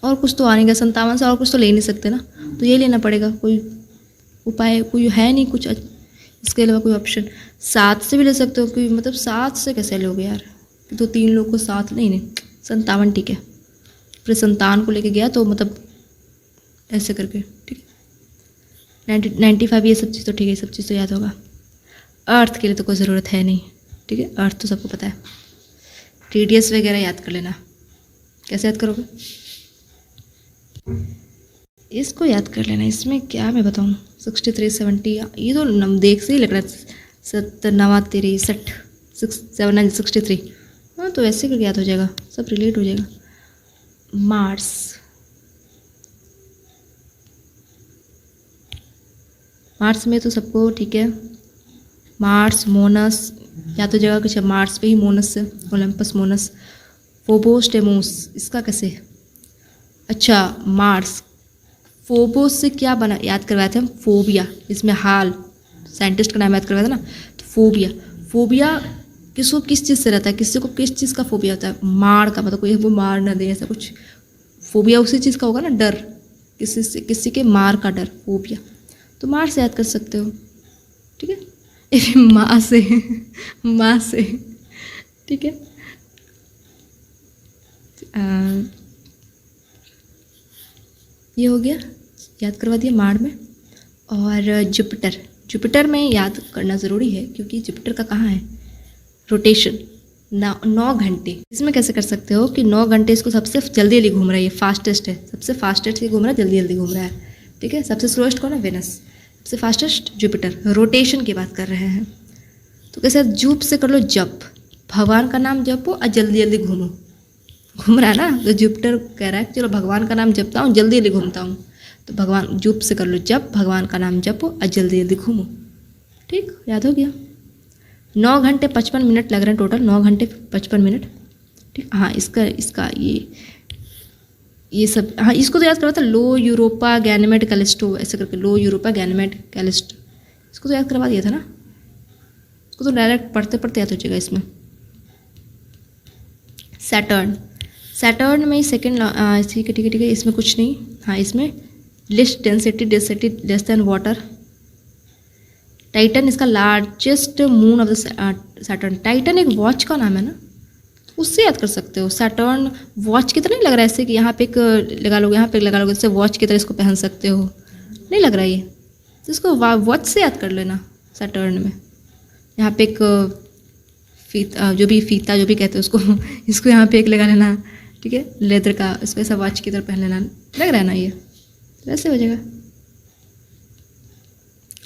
और कुछ तो आ नहीं गया 57 से, और कुछ तो ले नहीं सकते ना, तो ये लेना पड़ेगा। कोई उपाय कोई है नहीं कुछ इसके अलावा कोई ऑप्शन। 7 से भी ले सकते हो, कोई मतलब 7 से कैसे लोगे यार, तो 3 लोग को 7 नहीं 57 ठीक है। फिर संतान को लेके गया तो मतलब ऐसे करके, ठीक है। 95 ये सब चीज़ तो ठीक है, सब चीज़ तो याद होगा। अर्थ के लिए तो कोई ज़रूरत है नहीं, ठीक है, अर्थ तो सबको पता है। रेडियस वगैरह याद कर लेना, कैसे याद करोगे, इसको याद कर लेना। इसमें क्या मैं बताऊँ, 63, 70, ये तो देख से ही लग रहा है 70, 93, 60, 7, 63। हाँ, तो वैसे करके याद हो जाएगा, सब रिलेट हो जाएगा। मार्स में तो सबको ठीक है, मार्स, मोनस याद हो जाएगा कुछ। मार्स पे ही मोनस है, ओलंपस, मोनस, फोबोस, टेमोस, इसका कैसे, अच्छा मार्स, फोबोस से क्या बना याद करवाए थे हम, फोबिया। इसमें हाल साइंटिस्ट का नाम याद करवाया था ना, तो फोबिया किसको किस चीज़ से रहता है, किसी को किस चीज़ का फोबिया होता है, मार का, मतलब कोई वो मार ना दे ऐसा कुछ। फोबिया उसी चीज़ का होगा ना, डर, किसी से, किसी के मार का डर, फोबिया। तो मार से याद कर सकते हो, ठीक है। माँ से, ठीक है। ये हो गया, याद करवा दिया मार में। और जुपिटर में याद करना ज़रूरी है, क्योंकि जुपिटर का कहाँ है रोटेशन, 9 घंटे। इसमें कैसे कर सकते हो कि 9 घंटे इसको सबसे जल्दी घूम रहा है, ये फास्टेस्ट है, सबसे फास्टेस्ट ये घूम रहा है, जल्दी घूम रहा है, ठीक है। सबसे स्लोएस्ट कौन है, वेनस। सबसे फास्टेस्ट जुपिटर। रोटेशन की बात कर रहे हैं, तो कैसे जूप से कर लो जप, भगवान का नाम जपो और जल्दी जल्दी घूमो। घूम रहा है ना, तो जुपिटर कह रहा है चलो भगवान का नाम जपता हूँ, जल्दी जल्दी घूमता हूँ। तो भगवान जूप से कर लो जप, भगवान का नाम जपो और जल्दी जल्दी घूमो, ठीक, याद हो गया। 9 घंटे 55 मिनट लग रहे हैं टोटल, 9 घंटे 55 मिनट, ठीक। हाँ, इसका ये सब, हाँ इसको तो याद करवा था, लो यूरोपा गैनेमेड कैलिस्टो, ऐसे करके, लो यूरोपा गैनेमेड कैलिस्टो, इसको तो याद करवा दिया था ना। इसको तो डायरेक्ट पढ़ते पढ़ते याद हो जाएगा। इसमें सैटर्न में सेकेंड, ठीक है, इसमें कुछ नहीं। हाँ, इसमें least density less than water. Titan इसका largest moon of the Saturn. Titan एक वॉच का नाम है ना, उससे याद कर सकते हो। सैटर्न वॉच की तरह नहीं लग रहा है ऐसे कि यहाँ पे एक लगा लोगे, यहाँ पे लगा लोगे, जैसे वॉच की तरह इसको पहन सकते हो, नहीं लग रहा है ये, तो इसको वॉच से याद कर लेना। सैटर्न में यहाँ पे एक फीता, जो भी कहते हैं उसको, इसको यहाँ पे एक लगा लेना, ठीक है, लेदर का, इसको ऐसा वॉच की तरह पहन लेना, लग रहा है ना, ये वैसे हो जाएगा।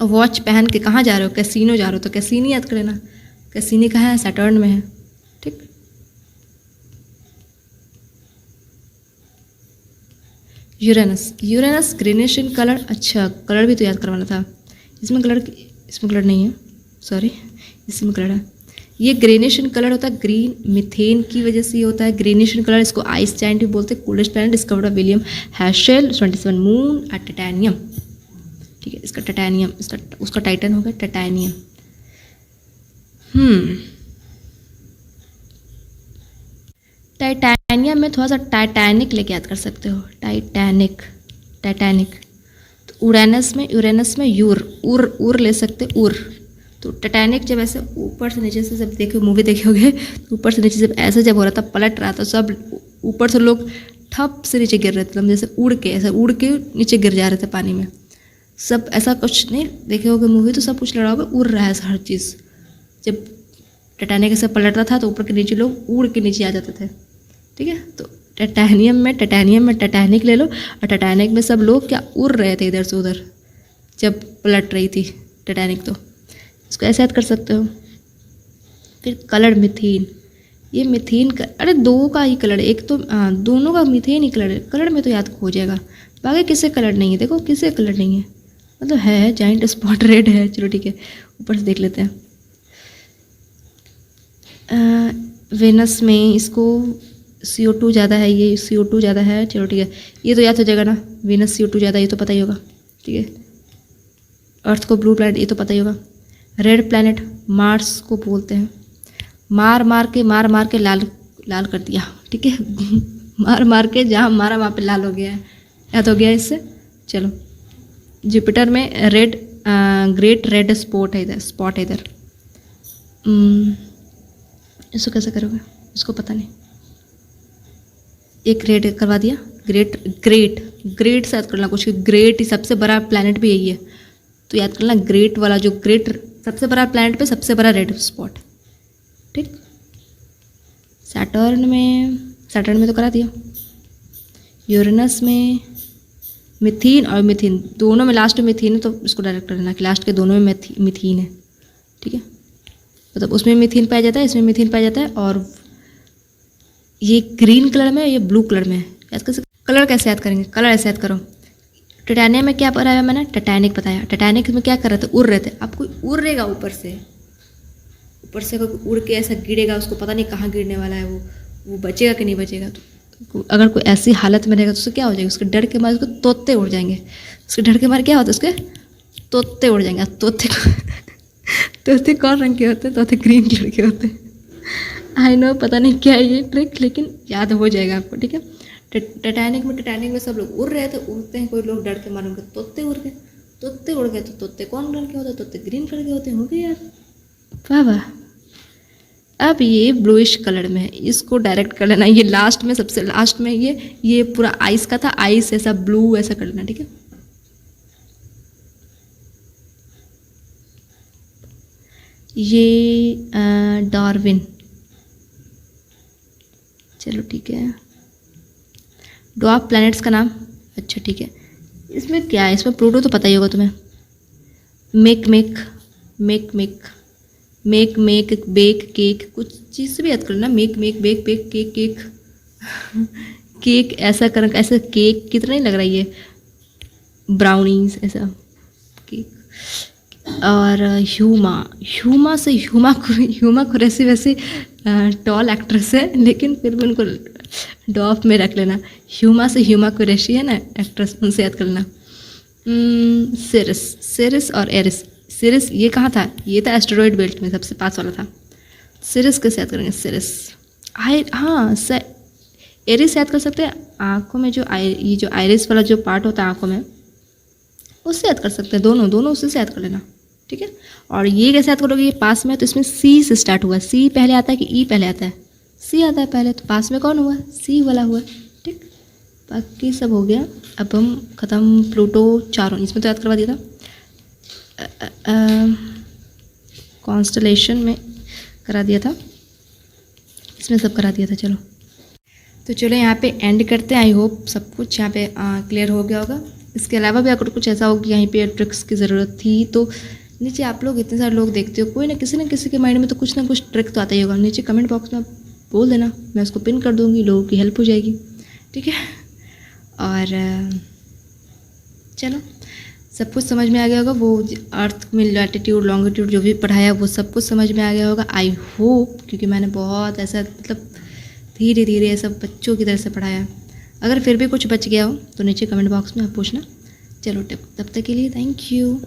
और वॉच पहन के कहाँ जा रहे हो, कैसीनो जा रहे हो, तो कैसीनी याद कर लेना। कैसीनी कहाँ है, सैटर्न में है, ठीक। यूरेनस ग्रीनिश इन कलर, अच्छा कलर भी तो याद करवाना था। इसमें कलर नहीं है, सॉरी, इसमें कलर है। ये ग्रीनिश इन कलर होता है, ग्रीन मीथेन की वजह से ये होता है ग्रीनिश इन कलर। इसको आइस जायंट भी बोलते हैं। Coolest planet discovered by William Herschel, 27 moon at titanium, ठीक है। इसका टाइटेनियम, उसका टाइटन होगा टाइटेनियम। टाइटेनियम में थोड़ा सा टाइटैनिक लेके याद कर सकते हो, टाइटैनिक। तो यूरेनस में उर ले सकते, उर। तो टाइटैनिक जब ऐसे ऊपर से नीचे से, जब देखो मूवी देखे होगे, तो ऊपर से नीचे जब ऐसे जब हो रहा था, पलट रहा था, सब ऊपर से लोग ठप से नीचे गिर रहे थे, मतलब जैसे उड़ के नीचे गिर जा रहे थे पानी में। सब ऐसा कुछ नहीं देखे होगे मूवी, तो सब कुछ लड़ा होगा, उड़ रहा है हर चीज़। जब टाइटैनिक से पलटता था तो ऊपर के नीचे लोग उड़ के नीचे आ जाते थे। ठीक है, तो टाइटैनियम में टाइटैनिक ले लो, और टाइटैनिक में सब लोग क्या उड़ रहे थे इधर से उधर जब पलट रही थी टाइटैनिक। तो इसको ऐसे याद कर सकते हो। फिर कलर मीथेन, ये मीथेन का, अरे दो का ही कलर, एक तो दोनों का मीथेन ही कलर है। कलर में तो याद हो जाएगा, बाकी किसे कलर नहीं है, देखो किसे कलर नहीं है, मतलब है जाइंट स्पॉट रेड है। चलो ठीक है, ऊपर से देख लेते हैं। वेनस में इसको CO2 ज़्यादा है, ये CO2 ज़्यादा है। चलो ठीक है, ये तो याद हो जाएगा ना, वेनस CO2 ज़्यादा, ये तो पता ही होगा। ठीक है, अर्थ को ब्लू प्लैनेट, ये तो पता ही होगा। रेड प्लैनेट मार्स को बोलते हैं। मार मार के लाल कर दिया। ठीक है मार के जहाँ मारा वहाँ पे लाल हो गया है, याद हो गया इससे। चलो, जुपिटर में ग्रेट रेड स्पॉट है इधर। इसको कैसे करोगे, इसको पता नहीं। एक ग्रेट करवा दिया, ग्रेट से याद करना कुछ, ग्रेट ही सबसे बड़ा प्लैनेट भी यही है, तो याद करना ग्रेट वाला, जो ग्रेट सबसे बड़ा प्लैनेट पे सबसे बड़ा रेड स्पॉट। ठीक, सैटर्न में तो करा दिया। यूरेनस में मिथीन और मिथीन दोनों में, लास्ट में मिथीन है तो इसको डायरेक्ट कर लेना कि लास्ट के दोनों में मिथीन है। ठीक है, मतलब उसमें मिथीन पाया जाता है, इसमें मिथीन पाया जाता है, और ये ग्रीन कलर में, ये ब्लू कलर में याद कर सकते। कलर कैसे याद करेंगे, कलर ऐसे याद करो। टाइटैनियम में क्या बताया मैंने, टाइटैनिक बताया। टाइटैनिक में क्या कर रहे थे, उड़ रहे थे। अब कोई उड़ेगा ऊपर से कोई उड़ के ऐसा गिरेगा, उसको पता नहीं कहाँ गिरने वाला है, वो बचेगा कि नहीं बचेगा। तो अगर कोई ऐसी हालत में रहेगा तो उससे क्या हो जाएगा, उसके डर के मारे उसको तोते उड़ जाएंगे। उसके डर के मारे क्या होता है, उसके तोते उड़ जाएंगे। तोते कौन रंग के होते हैं, तोते ग्रीन कलर के होते हैं। आई नो, पता नहीं क्या है ये ट्रिक, लेकिन याद हो जाएगा आपको। ठीक है, टाइटैनिक में सब लोग उड़ रहे थे, उड़ते हैं कोई लोग डर के मारे, उनके तोते उड़ गए तो तोते कौन रंग के होते हैं, तोते ग्रीन कलर के होते हैं। हो गए यार, वाह। अब ये ब्लूइश कलर में है, इसको डायरेक्ट कर लेना। ये लास्ट में, सबसे लास्ट में ये पूरा आइस का था, आइस ऐसा ब्लू ऐसा कर लेना। ठीक है, ये डार्विन। चलो ठीक है, ड्वार्फ प्लैनेट्स का नाम। अच्छा ठीक है, इसमें क्या है, इसमें प्लूटो तो पता ही होगा तुम्हें। मेक बेक केक, कुछ चीज़ से भी याद कर लेना। मेक बेक केक केक ऐसा कर, ऐसा केक की तरह नहीं लग रहा है ये, ब्राउनीज ऐसा केक। और ह्यूमा कुरैशी वैसे टॉल एक्ट्रेस है, लेकिन फिर भी उनको डॉफ में रख लेना। ह्यूमा कुरैशी है ना एक्ट्रेस, उनसे याद कर लेना। सिरिस और एरिस। सिरिस ये कहाँ था, ये था एस्टेरॉयड बेल्ट में, सबसे पास वाला था। सिरिस कैसे याद करेंगे, सिरिस हाँ एरिस याद कर सकते हैं। आँखों में जो ये जो आइरिस वाला जो पार्ट होता है आँखों में, उससे याद कर सकते हैं। दोनों उसी से याद कर लेना। ठीक है, और ये कैसे याद करोगे, ये पास में, तो इसमें सी से स्टार्ट हुआ। सी पहले आता है कि ई पहले आता है, सी आता है पहले, तो पास में कौन हुआ, सी वाला हुआ। ठीक, बाकी सब हो गया। अब हम ख़त्म। प्लूटो चारों, इसमें तो याद करवा दिया था। कॉन्स्टलेशन में करा दिया था, इसमें सब करा दिया था। चलो तो चलो यहाँ पे एंड करते हैं। आई होप सब कुछ यहाँ पे क्लियर हो गया होगा। इसके अलावा भी अगर कुछ ऐसा हो कि यहीं पे ट्रिक्स की ज़रूरत थी, तो नीचे आप लोग इतने सारे लोग देखते हो, कोई ना किसी के माइंड में तो कुछ ना कुछ ट्रिक तो आता ही होगा। नीचे कमेंट बॉक्स में बोल देना, मैं उसको पिन कर दूँगी, लोगों की हेल्प हो जाएगी। ठीक है, और चलो सब कुछ समझ में आ गया होगा। वो अर्थ में लैटिट्यूड लॉन्गिट्यूड जो भी पढ़ाया वो सब कुछ समझ में आ गया होगा, आई होप, क्योंकि मैंने बहुत ऐसा मतलब धीरे धीरे ऐसा बच्चों की तरह से पढ़ाया। अगर फिर भी कुछ बच गया हो तो नीचे कमेंट बॉक्स में आप पूछना। चलो तब तक के लिए थैंक यू।